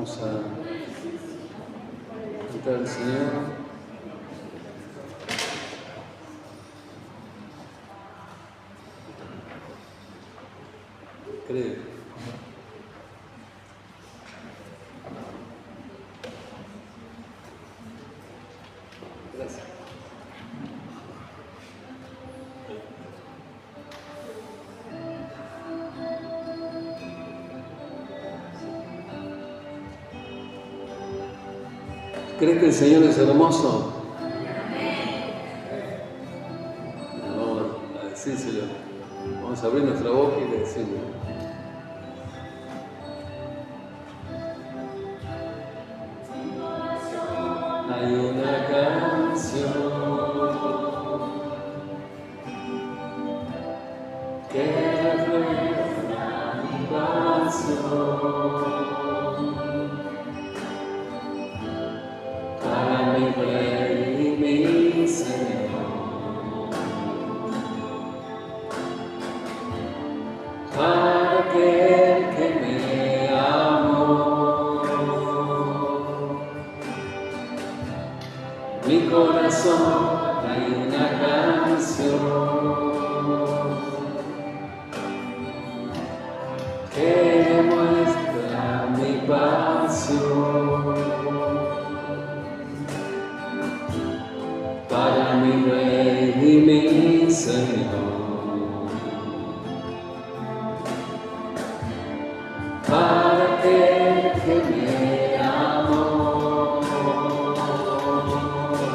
Vamos a cantar al Señor. Creo. Gracias. ¿Crees que el Señor es hermoso? Vamos a decírselo. Vamos a abrir nuestra boca y le decimos. Hay una canción que refleja mi pasión. Para mi Rey y mi Señor, para aquel que me amó. Mi corazón hay una canción que demuestra mi pasión. Para mi Rey y mi Señor, para aquel que me amó.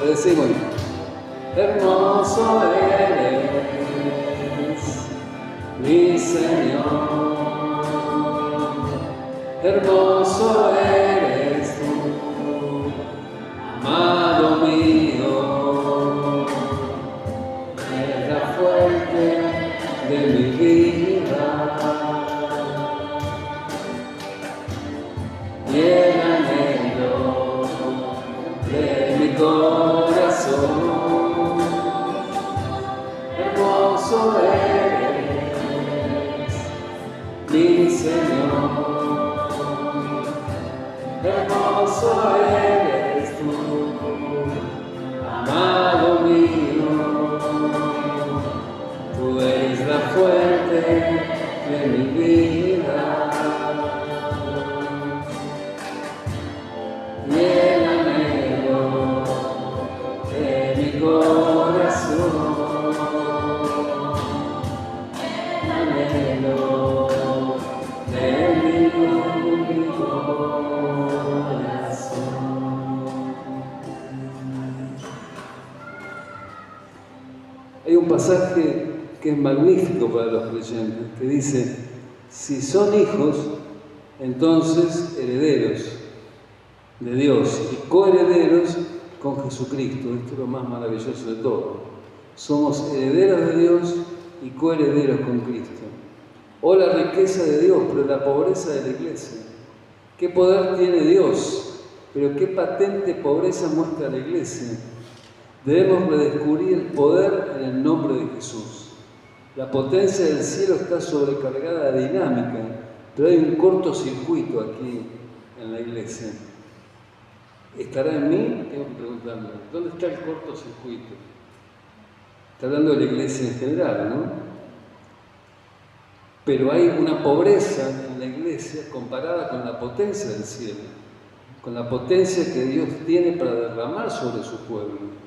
Decimos, hermoso eres, mi Señor, hermoso eres tú, amado mío. De mi vida y el anhelo de mi corazón. Hermoso eres, mi Señor, hermoso eres tú, amado mío. Tú eres la fuente de mi vida y el anhelo de mi corazón, el anhelo de mi corazón. Hay un pasaje que es magnífico para los creyentes, que dice, si son hijos, entonces herederos de Dios y coherederos con Jesucristo. Esto es lo más maravilloso de todo. Somos herederos de Dios y coherederos con Cristo. O la riqueza de Dios, pero la pobreza de la iglesia. ¿Qué poder tiene Dios? Pero qué patente pobreza muestra la iglesia. Debemos redescubrir el poder en el nombre de Jesús. La potencia del cielo está sobrecargada de dinámica, pero hay un cortocircuito aquí en la iglesia. ¿Estará en mí? Tengo que preguntarme, ¿dónde está el cortocircuito? Está hablando de la iglesia en general, ¿no? Pero hay una pobreza en la iglesia comparada con la potencia del cielo, con la potencia que Dios tiene para derramar sobre su pueblo.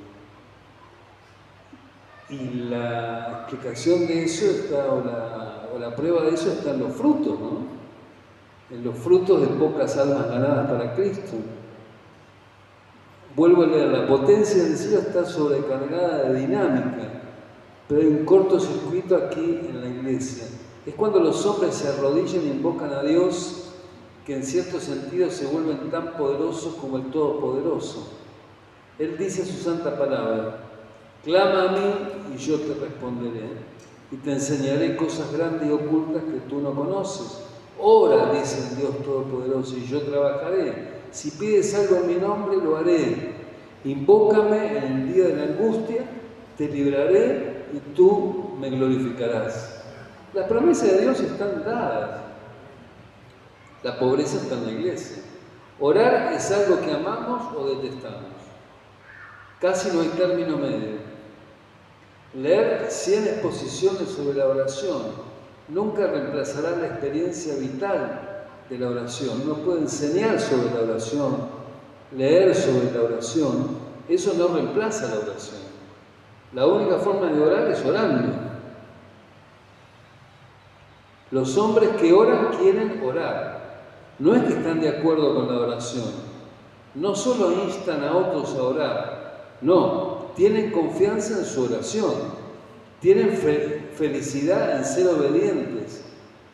Y la explicación de eso está, o la prueba de eso está en los frutos, ¿no? En los frutos de pocas almas ganadas para Cristo. Vuelvo a leer, la potencia del cielo está sobrecargada de dinámica, pero hay un cortocircuito aquí en la iglesia. Es cuando los hombres se arrodillan e invocan a Dios que en cierto sentido se vuelven tan poderosos como el Todopoderoso. Él dice su santa palabra, clama a mí y yo te responderé y te enseñaré cosas grandes y ocultas que tú no conoces. Ora, dice el Dios Todopoderoso, y yo trabajaré. Si pides algo en mi nombre, lo haré. Invócame en el día de la angustia, te libraré y tú me glorificarás. Las promesas de Dios están dadas. La pobreza está en la iglesia. Orar es algo que amamos o detestamos. Casi no hay término medio. Leer 100 exposiciones sobre la oración nunca reemplazará la experiencia vital de la oración. Uno puede enseñar sobre la oración, leer sobre la oración, eso no reemplaza la oración. La única forma de orar es orando. Los hombres que oran quieren orar. No es que están de acuerdo con la oración. No solo instan a otros a orar, no, tienen confianza en su oración. Tienen felicidad en ser obedientes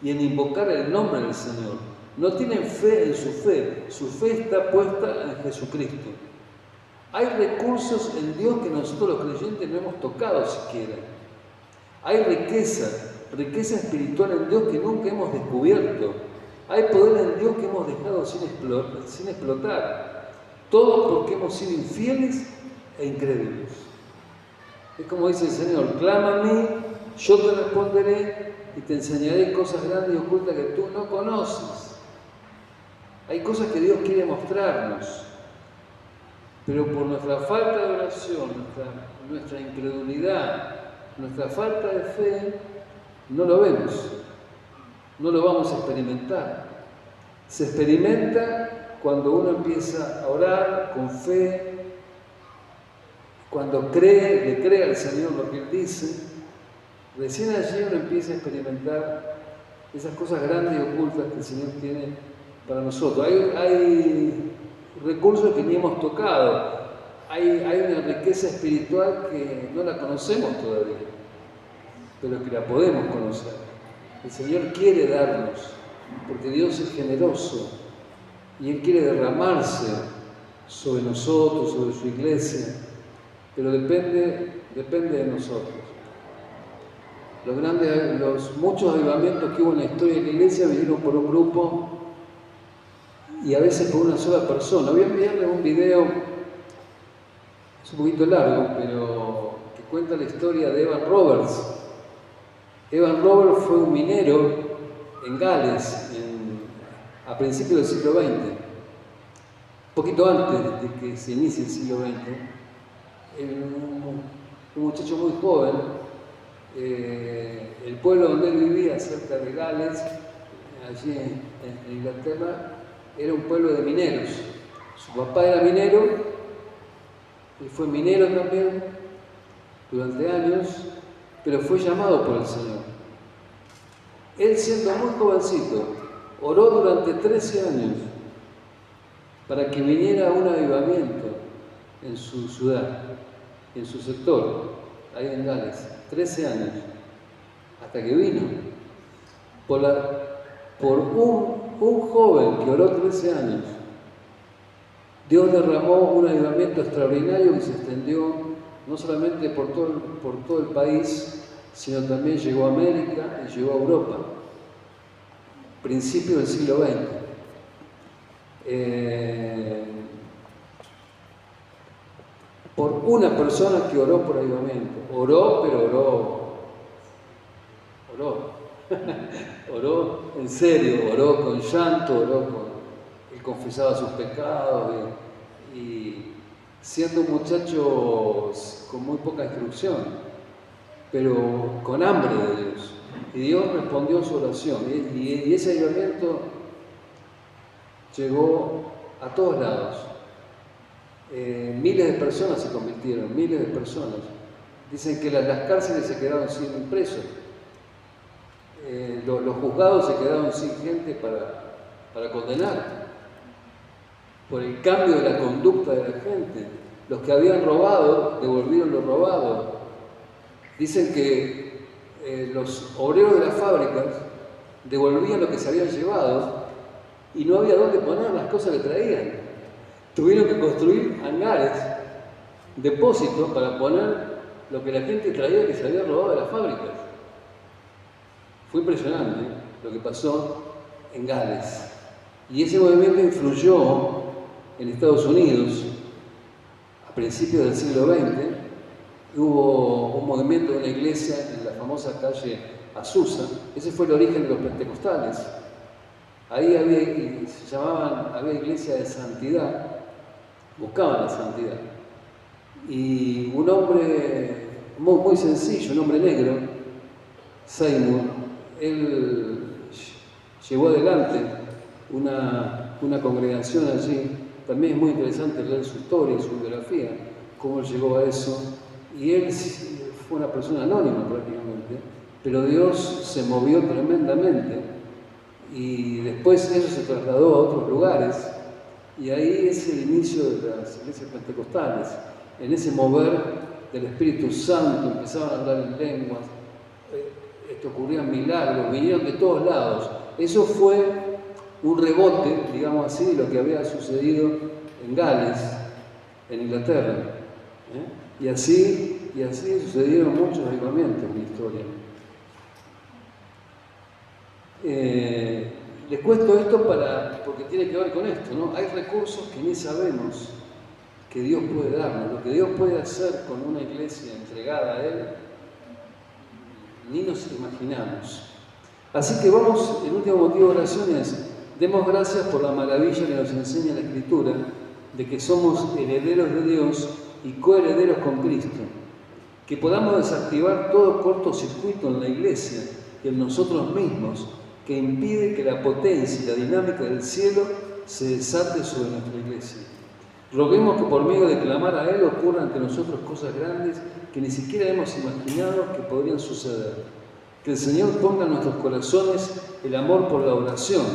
y en invocar el nombre del Señor. No tienen fe en su fe está puesta en Jesucristo. Hay recursos en Dios que nosotros los creyentes no hemos tocado siquiera. Hay riqueza espiritual en Dios que nunca hemos descubierto. Hay poder en Dios que hemos dejado sin explotar. Todo porque hemos sido infieles e incrédulos. Es como dice el Señor, clama a mí, yo te responderé y te enseñaré cosas grandes y ocultas que tú no conoces. Hay cosas que Dios quiere mostrarnos, pero por nuestra falta de oración, nuestra incredulidad, nuestra falta de fe, no lo vemos, no lo vamos a experimentar. Se experimenta cuando uno empieza a orar con fe, cuando le cree al Señor lo que Él dice, recién allí uno empieza a experimentar esas cosas grandes y ocultas que el Señor tiene para nosotros. Hay recursos que ni hemos tocado, hay una riqueza espiritual que no la conocemos todavía, pero que la podemos conocer. El Señor quiere darnos, porque Dios es generoso y Él quiere derramarse sobre nosotros, sobre su iglesia, pero depende de nosotros. Los muchos avivamientos que hubo en la historia de la iglesia vinieron por un grupo y a veces por una sola persona. Voy a enviarles un video, es un poquito largo, pero que cuenta la historia de Evan Roberts. Evan Roberts fue un minero en Gales a principios del siglo XX, un poquito antes de que se inicie el siglo XX. Un muchacho muy joven, el pueblo donde él vivía, cerca de Gales, allí en Inglaterra, era un pueblo de mineros. Su papá era minero, él fue minero también durante años, pero fue llamado por el Señor. Él, siendo muy jovencito, oró durante 13 años para que viniera un avivamiento en su ciudad, en su sector, ahí en Gales, 13 años, hasta que vino. Por un joven que oró 13 años, Dios derramó un avivamiento extraordinario que se extendió no solamente por todo el país, sino también llegó a América y llegó a Europa, principio del siglo XX. Por una persona que oró por avivamiento. Oró, pero oró. Oró en serio, oró con llanto, él confesaba sus pecados y siendo un muchacho con muy poca instrucción, pero con hambre de Dios. Y Dios respondió su oración y ese avivamiento llegó a todos lados. Miles de personas se convirtieron, miles de personas. Dicen que las cárceles se quedaron sin presos. Los juzgados se quedaron sin gente para condenar por el cambio de la conducta de la gente. Los que habían robado devolvieron lo robado. Dicen que los obreros de las fábricas devolvían lo que se habían llevado y no había dónde poner las cosas que traían. Tuvieron que construir hangares, depósitos para poner lo que la gente traía que se había robado de las fábricas. Fue impresionante lo que pasó en Gales. Y ese movimiento influyó en Estados Unidos a principios del siglo XX. Hubo un movimiento de una iglesia en la famosa calle Azusa. Ese fue el origen de los pentecostales. Ahí había iglesia de santidad, buscaban la santidad. Y un hombre muy sencillo, un hombre negro, Seymour, él llevó adelante una congregación allí. También es muy interesante leer su historia, su biografía, cómo llegó a eso. Y él fue una persona anónima prácticamente, pero Dios se movió tremendamente. Y después eso se trasladó a otros lugares. Y ahí es el inicio de las iglesias pentecostales. En ese mover del Espíritu Santo empezaban a hablar en lenguas, ocurrían milagros, vinieron de todos lados. Eso fue un rebote, digamos así, de lo que había sucedido en Gales, en Inglaterra. Y así sucedieron muchos avivamientos en la historia. Les cuento esto porque tiene que ver con esto, ¿no? Hay recursos que ni sabemos que Dios puede darnos, lo que Dios puede hacer con una iglesia entregada a Él, ni nos imaginamos. Así que vamos, el último motivo de oración es, demos gracias por la maravilla que nos enseña la Escritura, de que somos herederos de Dios y coherederos con Cristo. Que podamos desactivar todo cortocircuito en la iglesia y en nosotros mismos, que impide que la potencia y la dinámica del cielo se desate sobre nuestra iglesia. Roguemos que por medio de clamar a Él ocurran ante nosotros cosas grandes que ni siquiera hemos imaginado que podrían suceder. Que el Señor ponga en nuestros corazones el amor por la oración.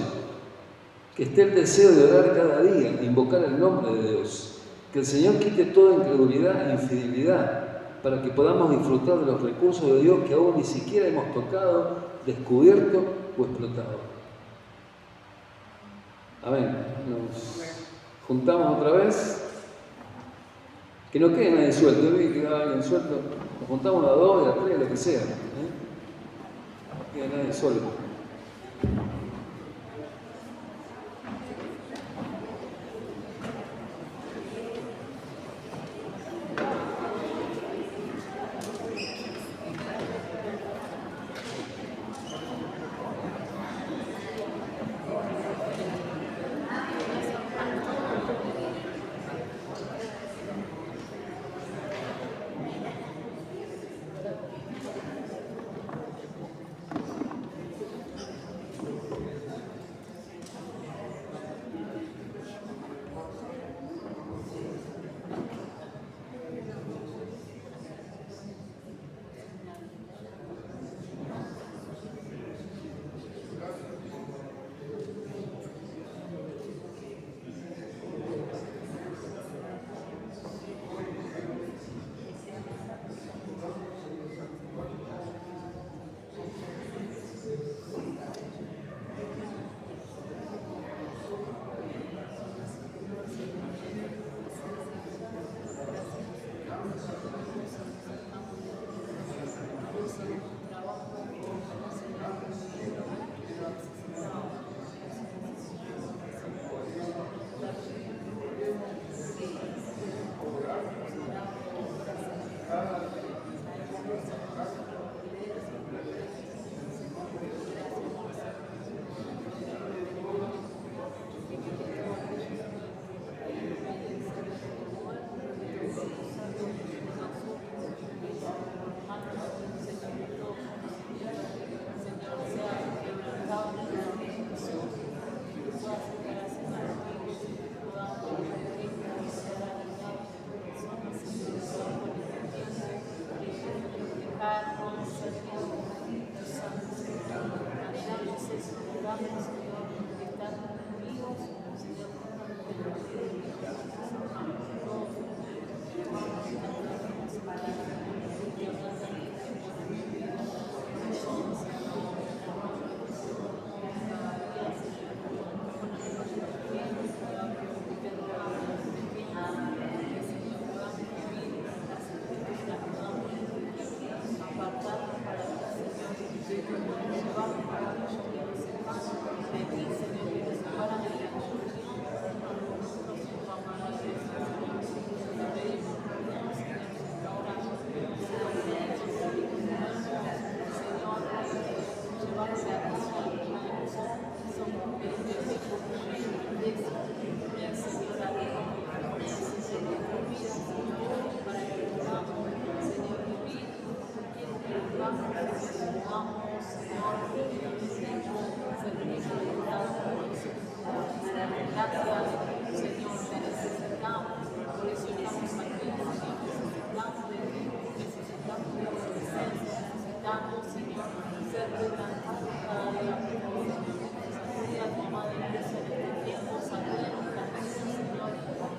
Que esté el deseo de orar cada día, de invocar el nombre de Dios. Que el Señor quite toda incredulidad e infidelidad para que podamos disfrutar de los recursos de Dios que aún ni siquiera hemos tocado, descubierto o explotado. Amén. Nos juntamos otra vez. Que no quede nadie suelto. Yo vi que quedaba alguien suelto. Nos juntamos a 2 y a 3, lo que sea. No quede nadie solo.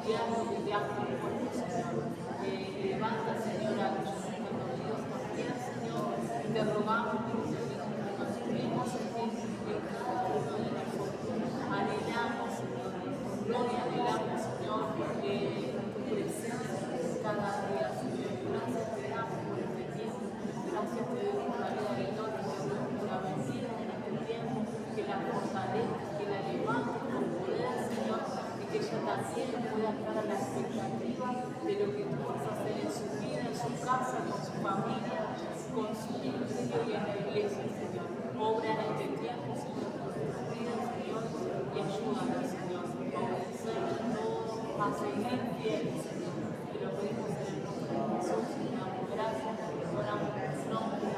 diablo que te hace fuerte, Señor. Levanta, Señor, a los conocidos también, Señor. Te rogamos que nos construimos en ti en cada uno de nosotros. Anhelamos, Señor, tu gloria, anhelamos, Señor, tu presencia cada día, Señor. Gracias te damos por este tiempo. Gracias te doy por la vida de todos, Señor, por la bendición en este tiempo, que la fortalezca, que la levante con poder, Señor, y que ella también pueda estar a la expectativa de lo que tú vas a hacer en su vida, en su casa, con su familia, con su ministerio y en la iglesia, Señor. Obra en este tiempo, Señor, por tu vida, Señor, y ayúdanos, Señor, a obedecer todo, a seguir fieles, Señor. Te lo pedimos en el nombre de Jesús y te damos gracias, oramos en su nombre.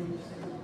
Amén.